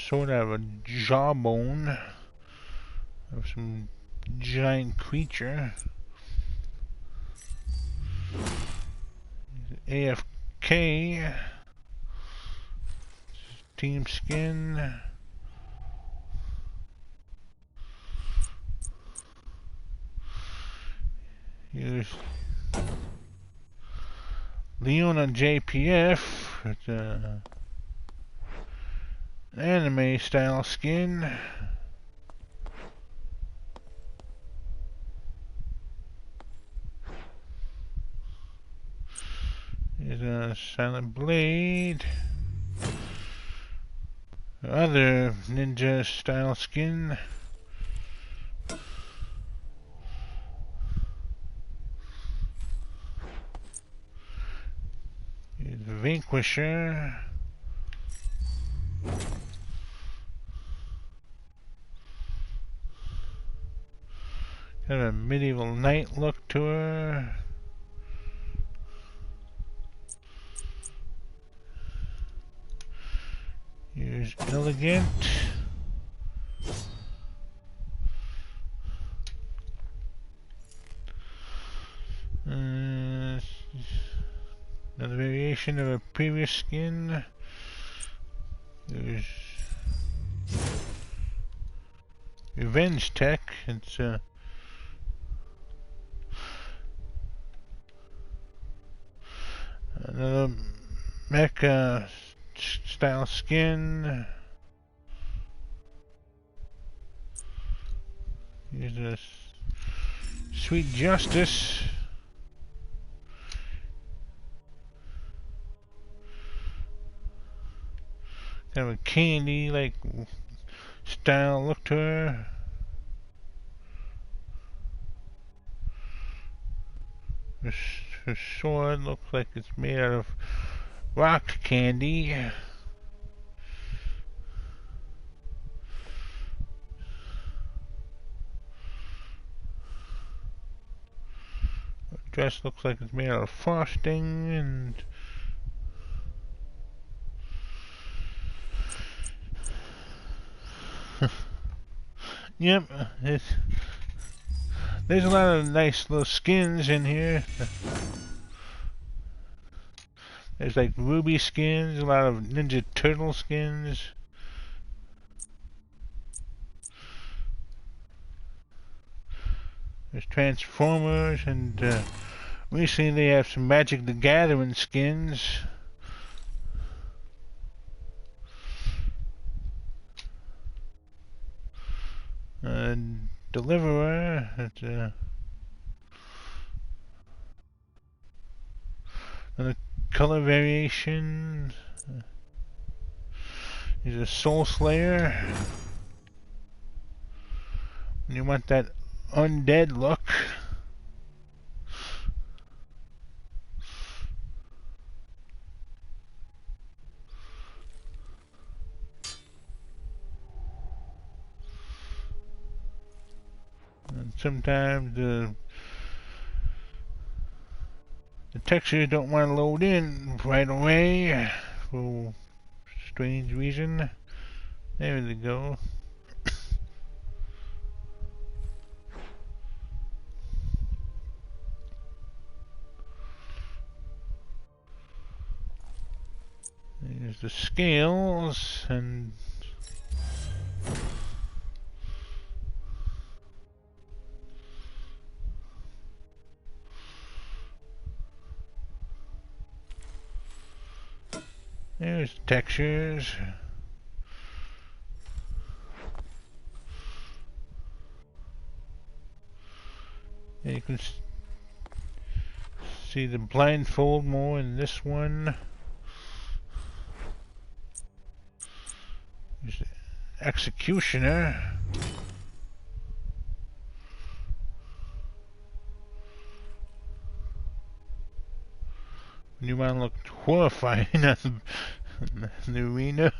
Sort of a jawbone of some giant creature. AFK team skin. Here's Leona JPF with anime style skin. Here's a Silent Blade. Other ninja style skin. Here's Vanquisher. Got a medieval knight look to her. Here's Elegant. Another variation of a previous skin. There's Revenge Tech. It's another mecha style skin. Here's a Sweet Justice. Kind of a candy like style look to her. Her sword looks like it's made out of rock candy. Dress looks like it's made out of frosting and yep, there's a lot of nice little skins in here. There's like ruby skins, a lot of Ninja Turtle skins. There's Transformers, and recently they have some Magic the Gathering skins. Deliverer, another color variation. He's a Soul Slayer. And you want that undead look. And sometimes the textures don't want to load in right away for strange reason. There they go. There's the scales and there's textures. And you can see the blindfold more in this one. There's the Executioner. You want to look horrifying on the arena.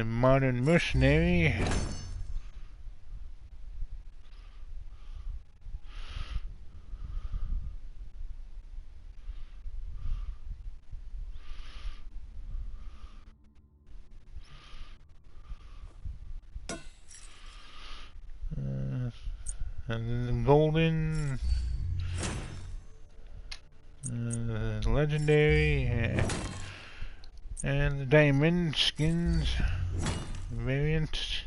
Modern Mercenary. And then the golden, legendary, and the diamond skins variant.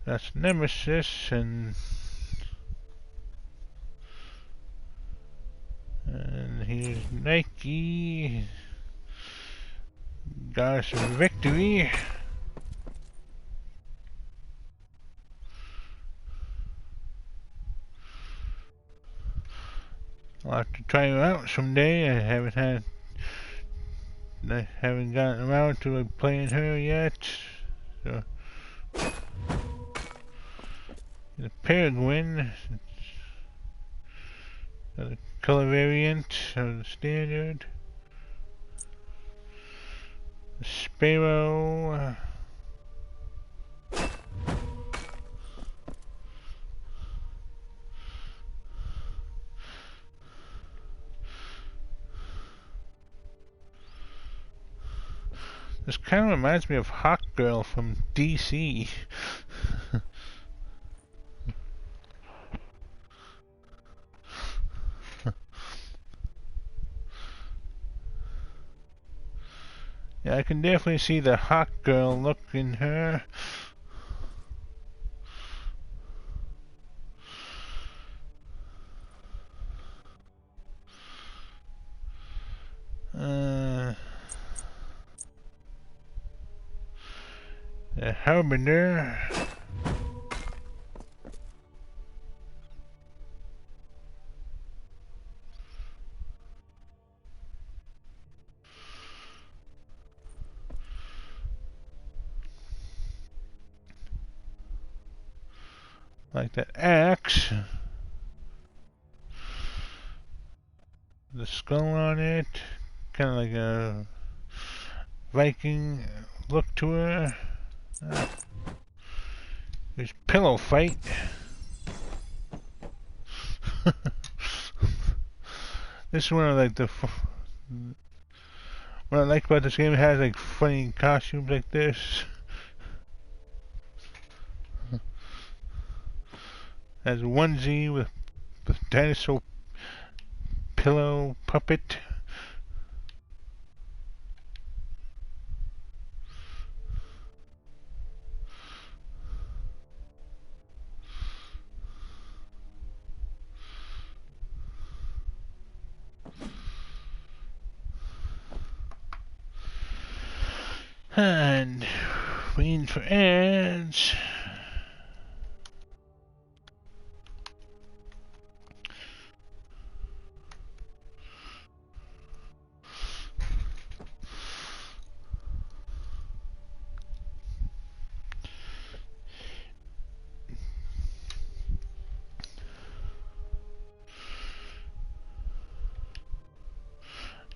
That's Nemesis and here's Nike. Goddess of Victory. I'll have to try her out someday. I haven't gotten around to playing her yet. So the Peregrine, the color variant of the standard. The Sparrow. This kind of reminds me of Hawk Girl from DC. Yeah, I can definitely see the Hawk Girl look in her. The Harbinger. like that axe. The skull on it. Kind of like a Viking look to her. There's pillow fight. This is one of like the what I like about this game. It has like funny costumes like this. Has a onesie with the dinosaur pillow puppet. And waiting for ads.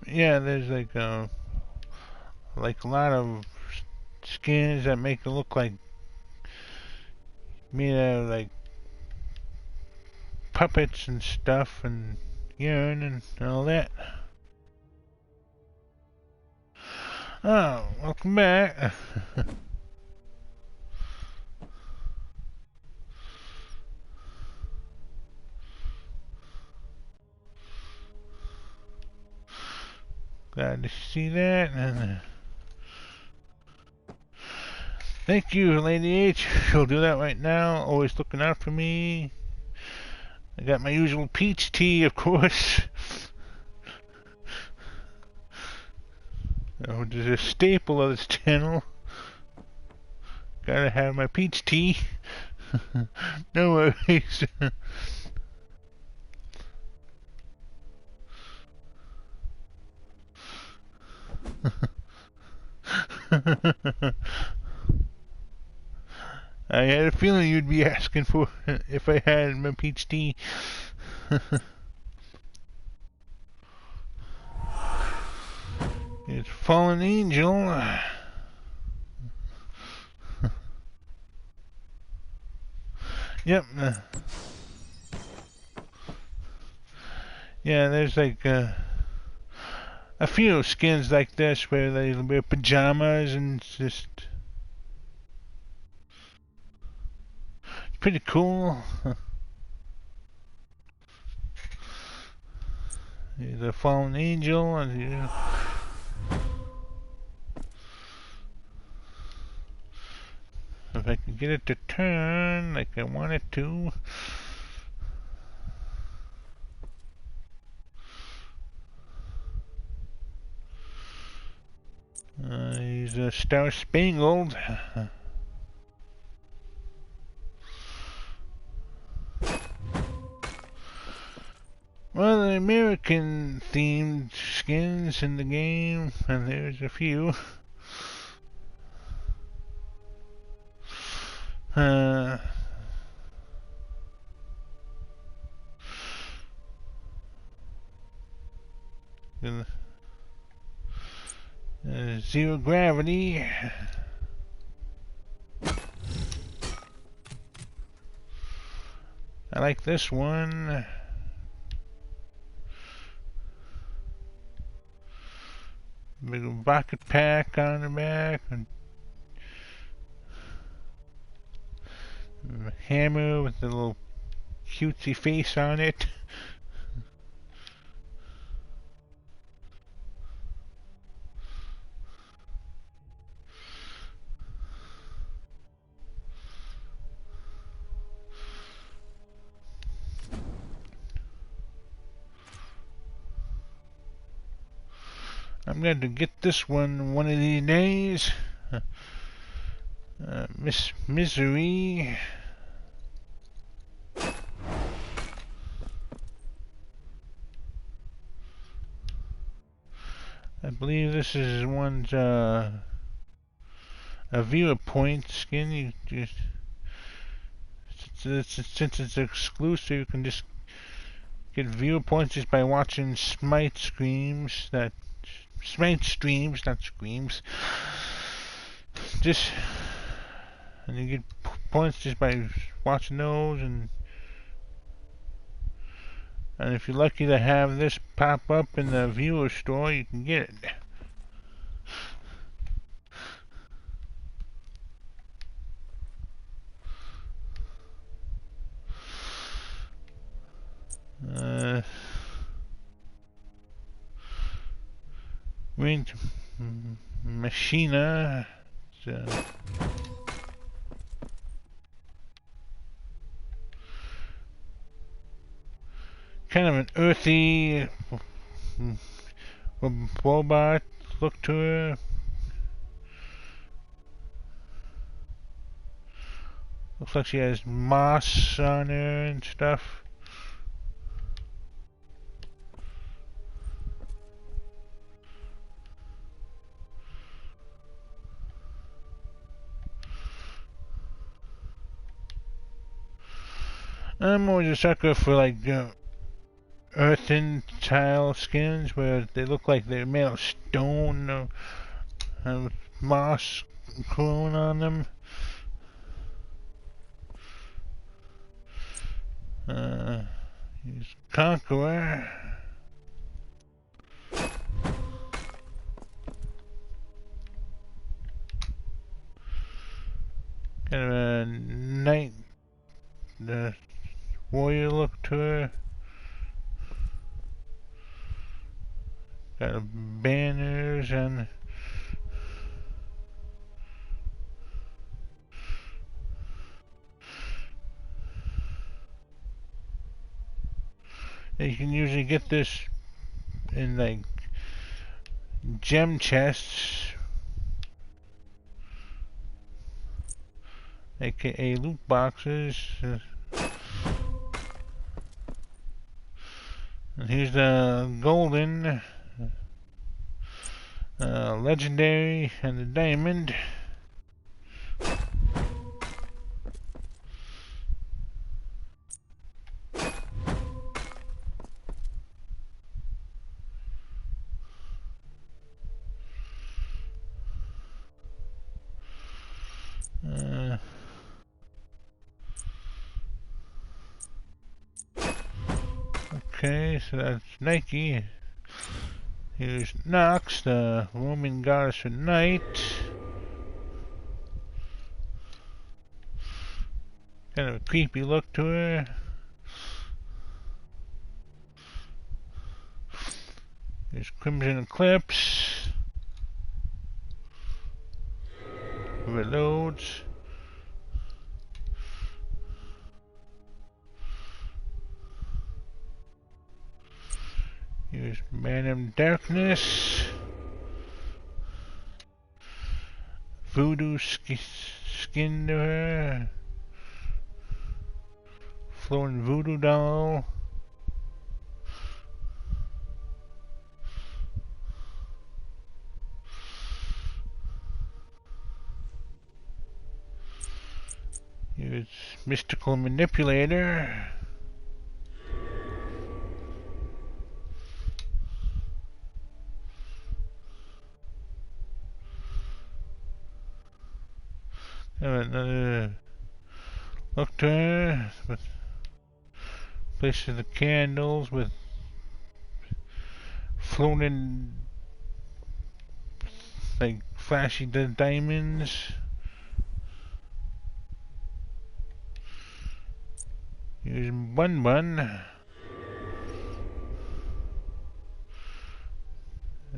Yeah, there's like a lot of skins that make it look like made out of like puppets and stuff and yarn and all that. Oh, welcome back. Glad to see that. And thank you, Lady H. She'll do that right now. Always looking out for me. I got my usual peach tea, of course. Which is a staple of this channel. Gotta have my peach tea. No worries. I had a feeling you'd be asking for if I had my peach tea. It's Fallen Angel. Yep. Yeah, there's like a few skins like this where they wear pajamas and it's just pretty cool. He's a fallen angel, and if I can get it to turn like I want it to. He's a Star Spangled. Well, the American themed skins in the game, and there's a few. Zero Gravity. I like this one. Big bucket pack on the back. And a hammer with a little cutesy face on it. I'm going to get this one of these days. Miss Misery. I believe this is one's a viewer point skin. You just since it's exclusive, you can just get viewer points just by watching Smite streams. Smite streams, not screams. And you get points just by watching those, and if you're lucky to have this pop up in the viewer store, you can get it. Wind Machina. Kind of an earthy robot look to her. Looks like she has moss on her and stuff. I'm always a sucker for like earthen tile skins where they look like they're made of stone or have moss growing on them. He's Conqueror. Kind of a knight, the warrior look to her. Got banners and you can usually get this in like gem chests, aka loot boxes. And here's the golden, legendary, and the diamond. Okay, so that's Nike. Here's Nox, the Roman goddess of night. Kind of a creepy look to her. There's Crimson Eclipse. Reloads. Here's Madam Darkness. Voodoo skin to her. Flowing voodoo doll. Here's Mystical Manipulator. Another look to her with places the candles with floating like flashy diamonds. Here's Bun Bun.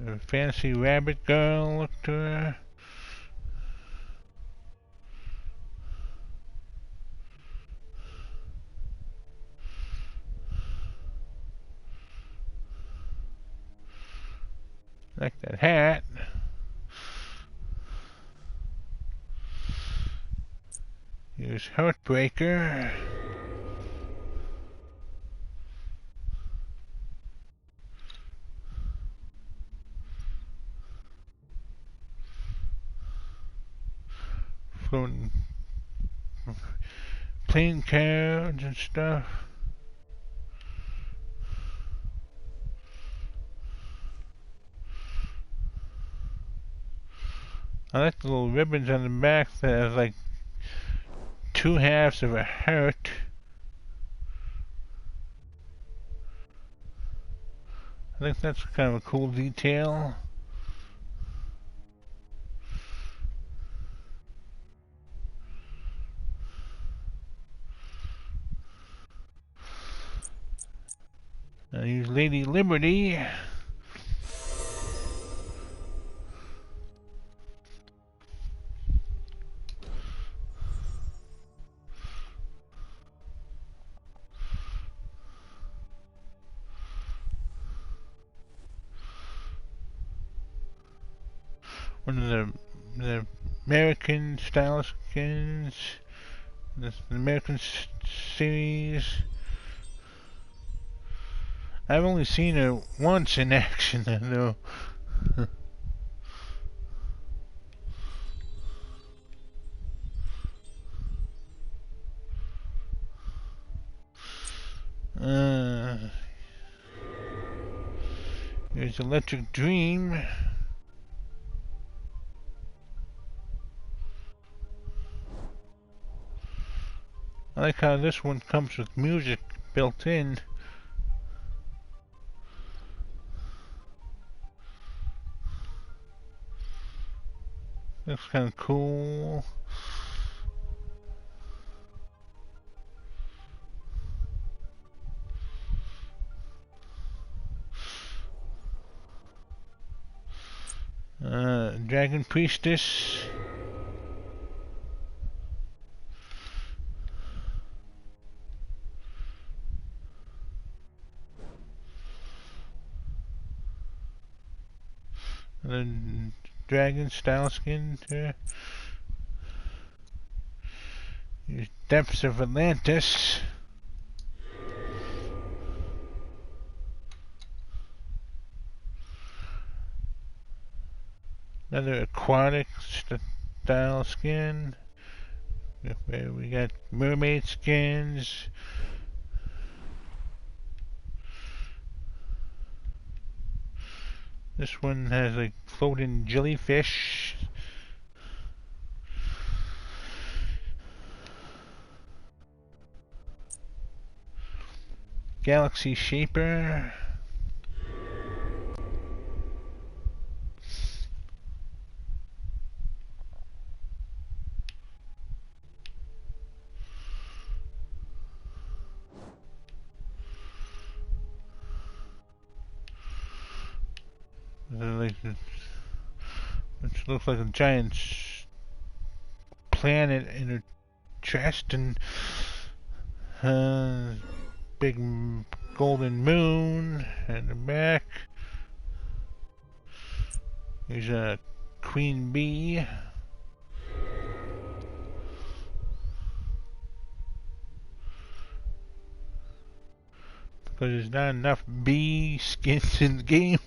A fancy rabbit girl look to her. Like that hat. Here's Heartbreaker. Floating playing cards and stuff. I like the little ribbons on the back that have like two halves of a heart. I think that's kind of a cool detail. I use Lady Liberty. One of the American style skins. The American series. I've only seen her once in action, though. Here's Electric Dream. I like how this one comes with music built in. Looks kind of cool. Dragon Priestess. The dragon style skin there. Here's Depths of Atlantis. Another aquatic style skin. We got mermaid skins. This one has like floating jellyfish. Galaxy Shaper. Which looks like a giant planet in her chest, and big golden moon at the back. Here's a queen bee. Because there's not enough bee skins in the game.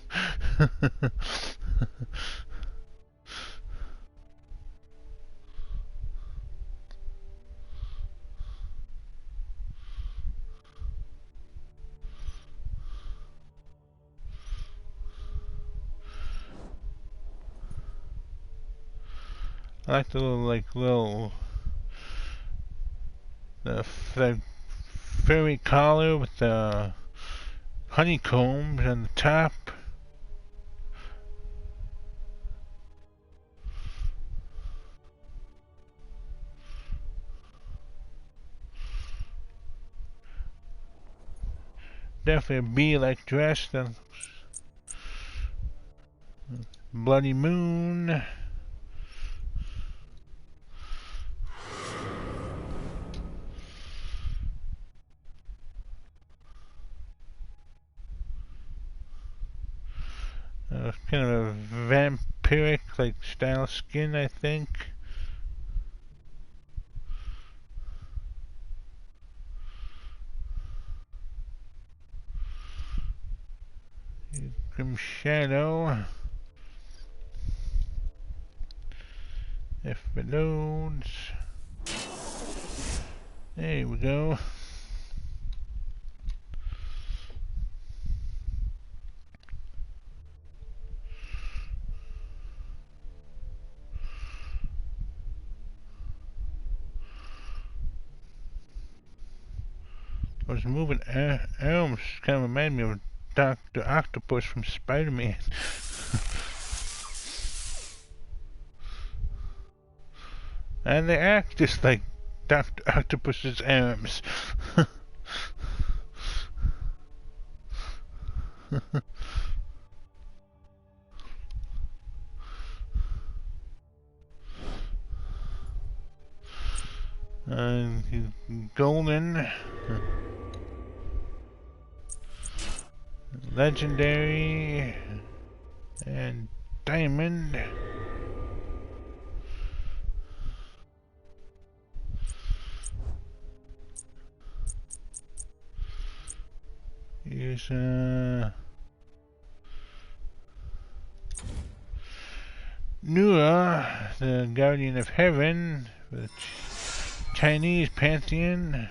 I like the little the furry collar with the honeycombs on the top. Definitely a bee-like dress. The bloody moon. Kind of a vampiric like style skin, I think. Grim Shadow. If it loads. There we go. Those moving arms kind of remind me of Dr. Octopus from Spider-Man. And they act just like Dr. Octopus's arms. Golden. Legendary. And diamond. Here's Nura, the guardian of heaven, the Chinese pantheon.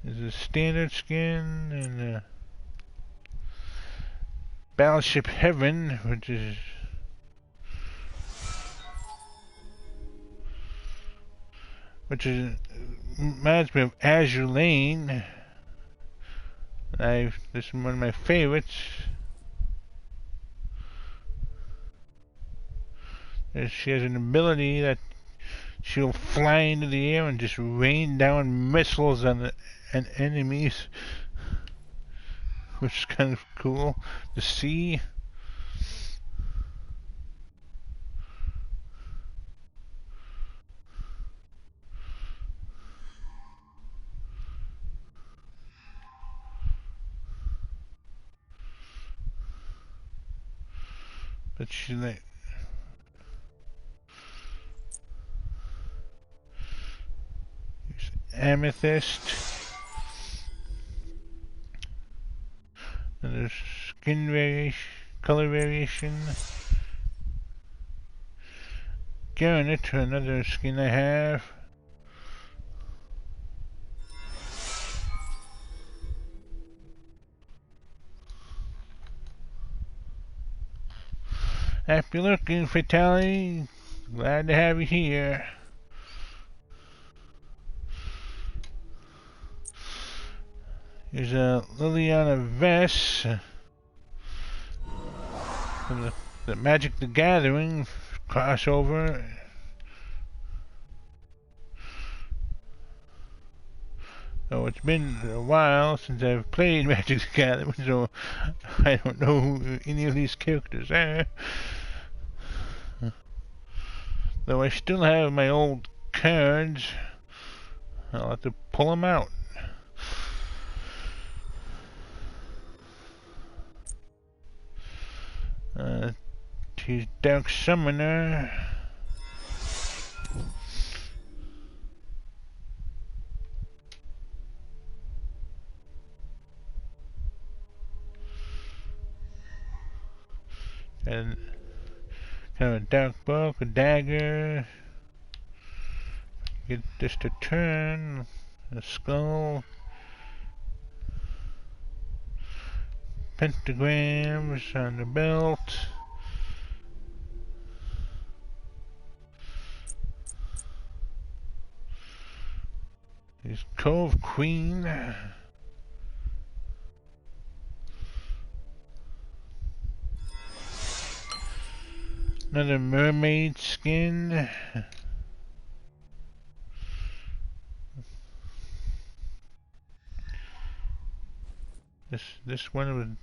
There's a standard skin and Battleship Heaven, which reminds me of Azure Lane. This is one of my favorites. She has an ability that she'll fly into the air and just rain down missiles on enemies, which is kind of cool to see. But she's like amethyst. And there's skin variation, color variation. Garnet, another skin I have. Happy looking, Fatality. Glad to have you here. Here's a Liliana Vess from the Magic the Gathering crossover. So it's been a while since I've played Magic the Gathering, so I don't know who any of these characters are. Though I still have my old cards, I'll have to pull them out. She's Dark Summoner. And kind of a dark book, a dagger. Get this to turn. A skull. Pentagrams on the belt. There's Cove Queen. Another mermaid skin. This one with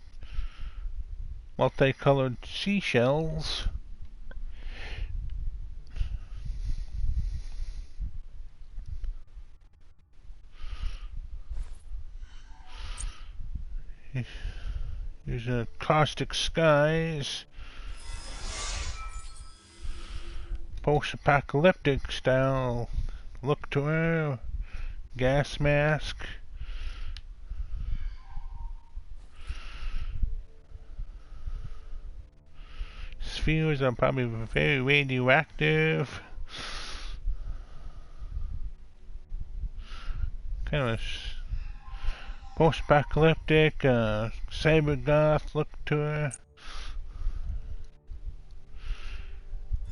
multicolored seashells. Here's a Caustic Skies. Post-apocalyptic style look to her. Gas mask. spheres are probably very radioactive. Kind of a post-apocalyptic, cyber goth look to her.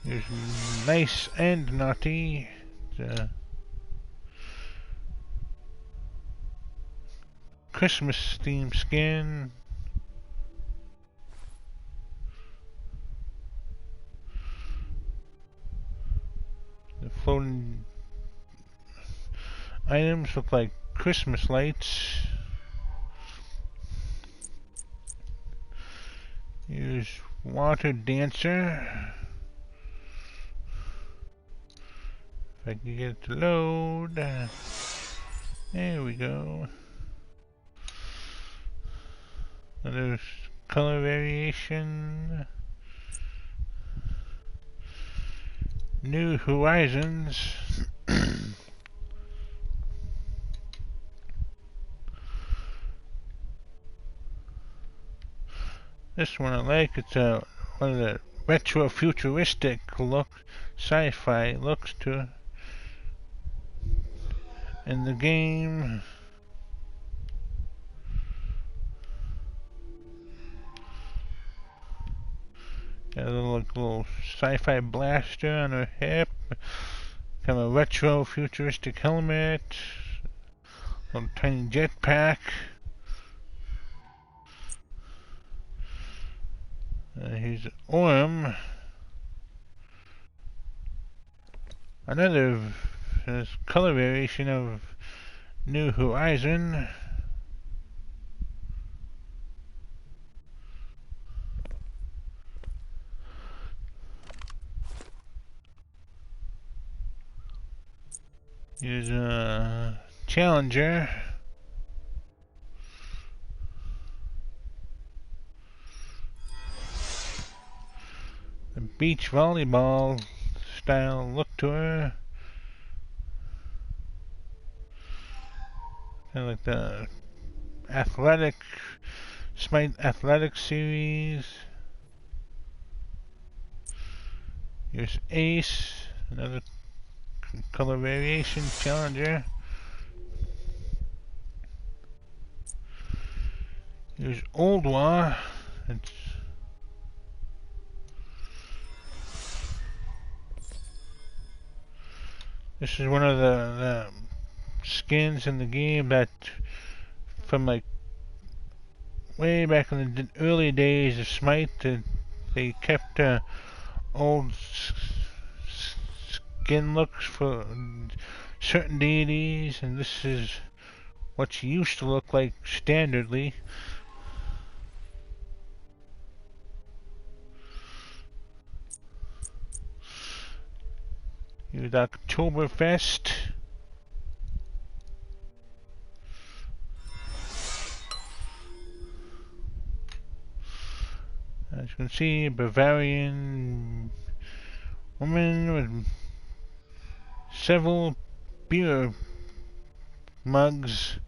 There's nice and naughty. Christmas themed skin. The floating items look like Christmas lights. Here's Water Dancer. If I can get it to load. There we go. Another color variation. New Horizons. This one I like. It's one of the retro futuristic look, sci-fi looks to in the game. Got a little sci-fi blaster on her hip. Kind of a retro futuristic helmet. Little tiny jetpack. Here's Orm. Another color variation of New Horizon. Here's a Challenger. A beach volleyball style look to her. Kind of like the athletic, Smite athletic series. Here's Ace, another color variation Challenger. Here's Old War. This is one of the skins in the game that from like way back in the early days of Smite, they kept old skin looks for certain deities, and this is what she used to look like standardly. Here's Oktoberfest. As you can see, a Bavarian woman with several beer mugs.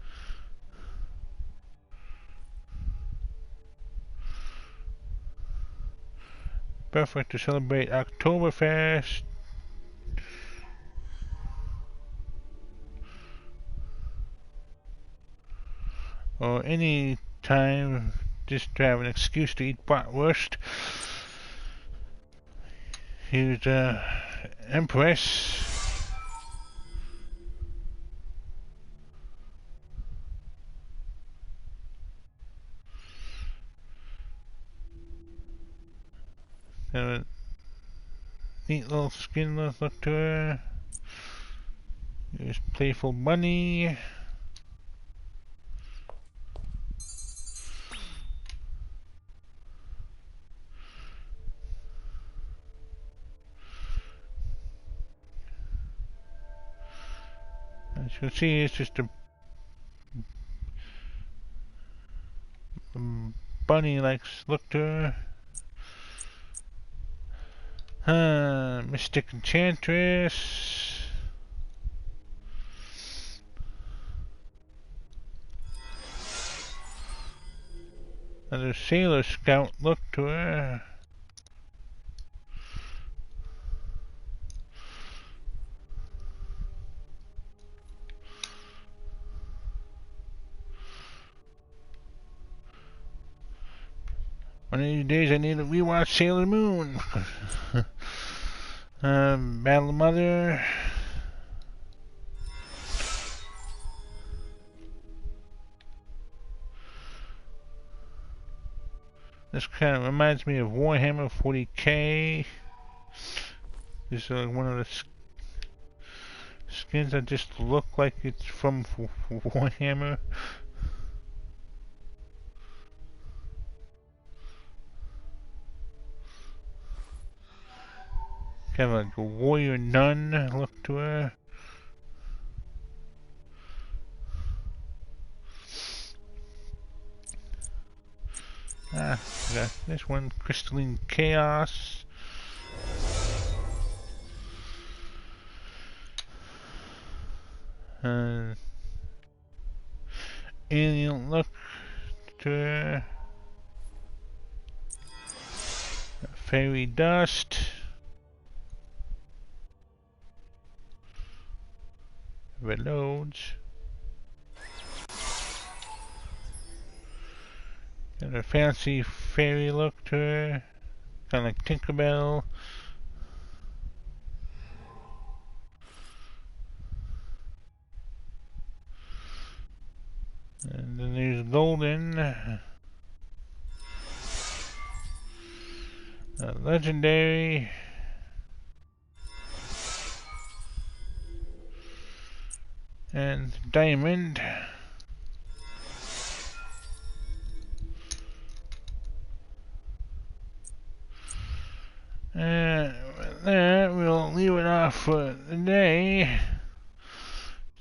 Perfect to celebrate Oktoberfest. Or any time just to have an excuse to eat bratwurst. Here's Empress. Got a neat little skin look to her. Here's Playful Bunny. As you can see, it's just a bunny-like look to her. Mystic Enchantress. Another Sailor Scout look to her. One of these days I need to rewatch Sailor Moon. Battle Mother. This kind of reminds me of Warhammer 40k. This is one of the skins that just look like it's from Warhammer. Kind of like a warrior nun look to her. Got this one, Crystalline Chaos. Alien look to her. Fairy Dust. Reloads. Got a fancy fairy look to her. Kind of like Tinkerbell. And then there's Golden. Legendary. And Diamond. And with that, we'll leave it off for the day,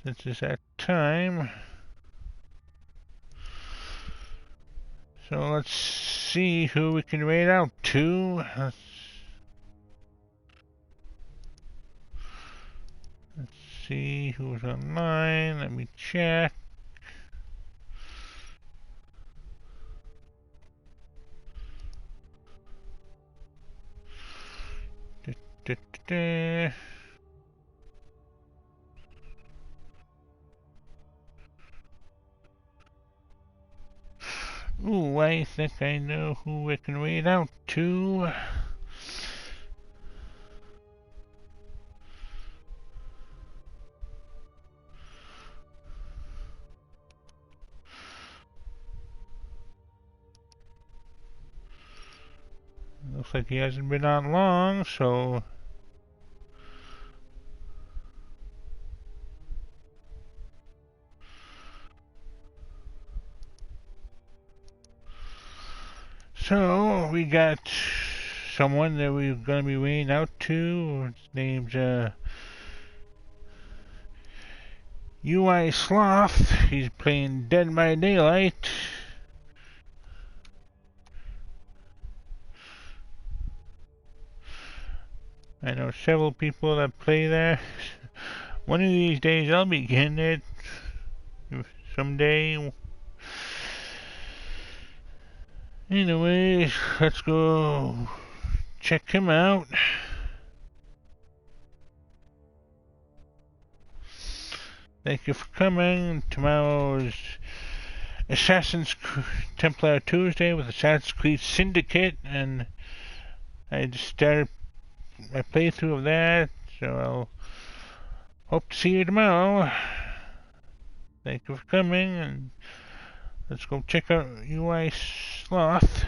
since it's that time. So let's see who we can raid out to. Let's see who's online. Let me check. Ooh, I think I know who we can raid out to. Looks like he hasn't been on long, so we got someone that we're gonna be raiding out to. His name's UI Sloth. He's playing Dead by Daylight. I know several people that play there. One of these days I'll be getting it. Someday. Anyways, let's go check him out. Thank you for coming. Tomorrow's Assassin's Templar Tuesday with Assassin's Creed Syndicate, and I just started my playthrough of that, so I'll hope to see you tomorrow. Thank you for coming, and let's go check out UI Sloth.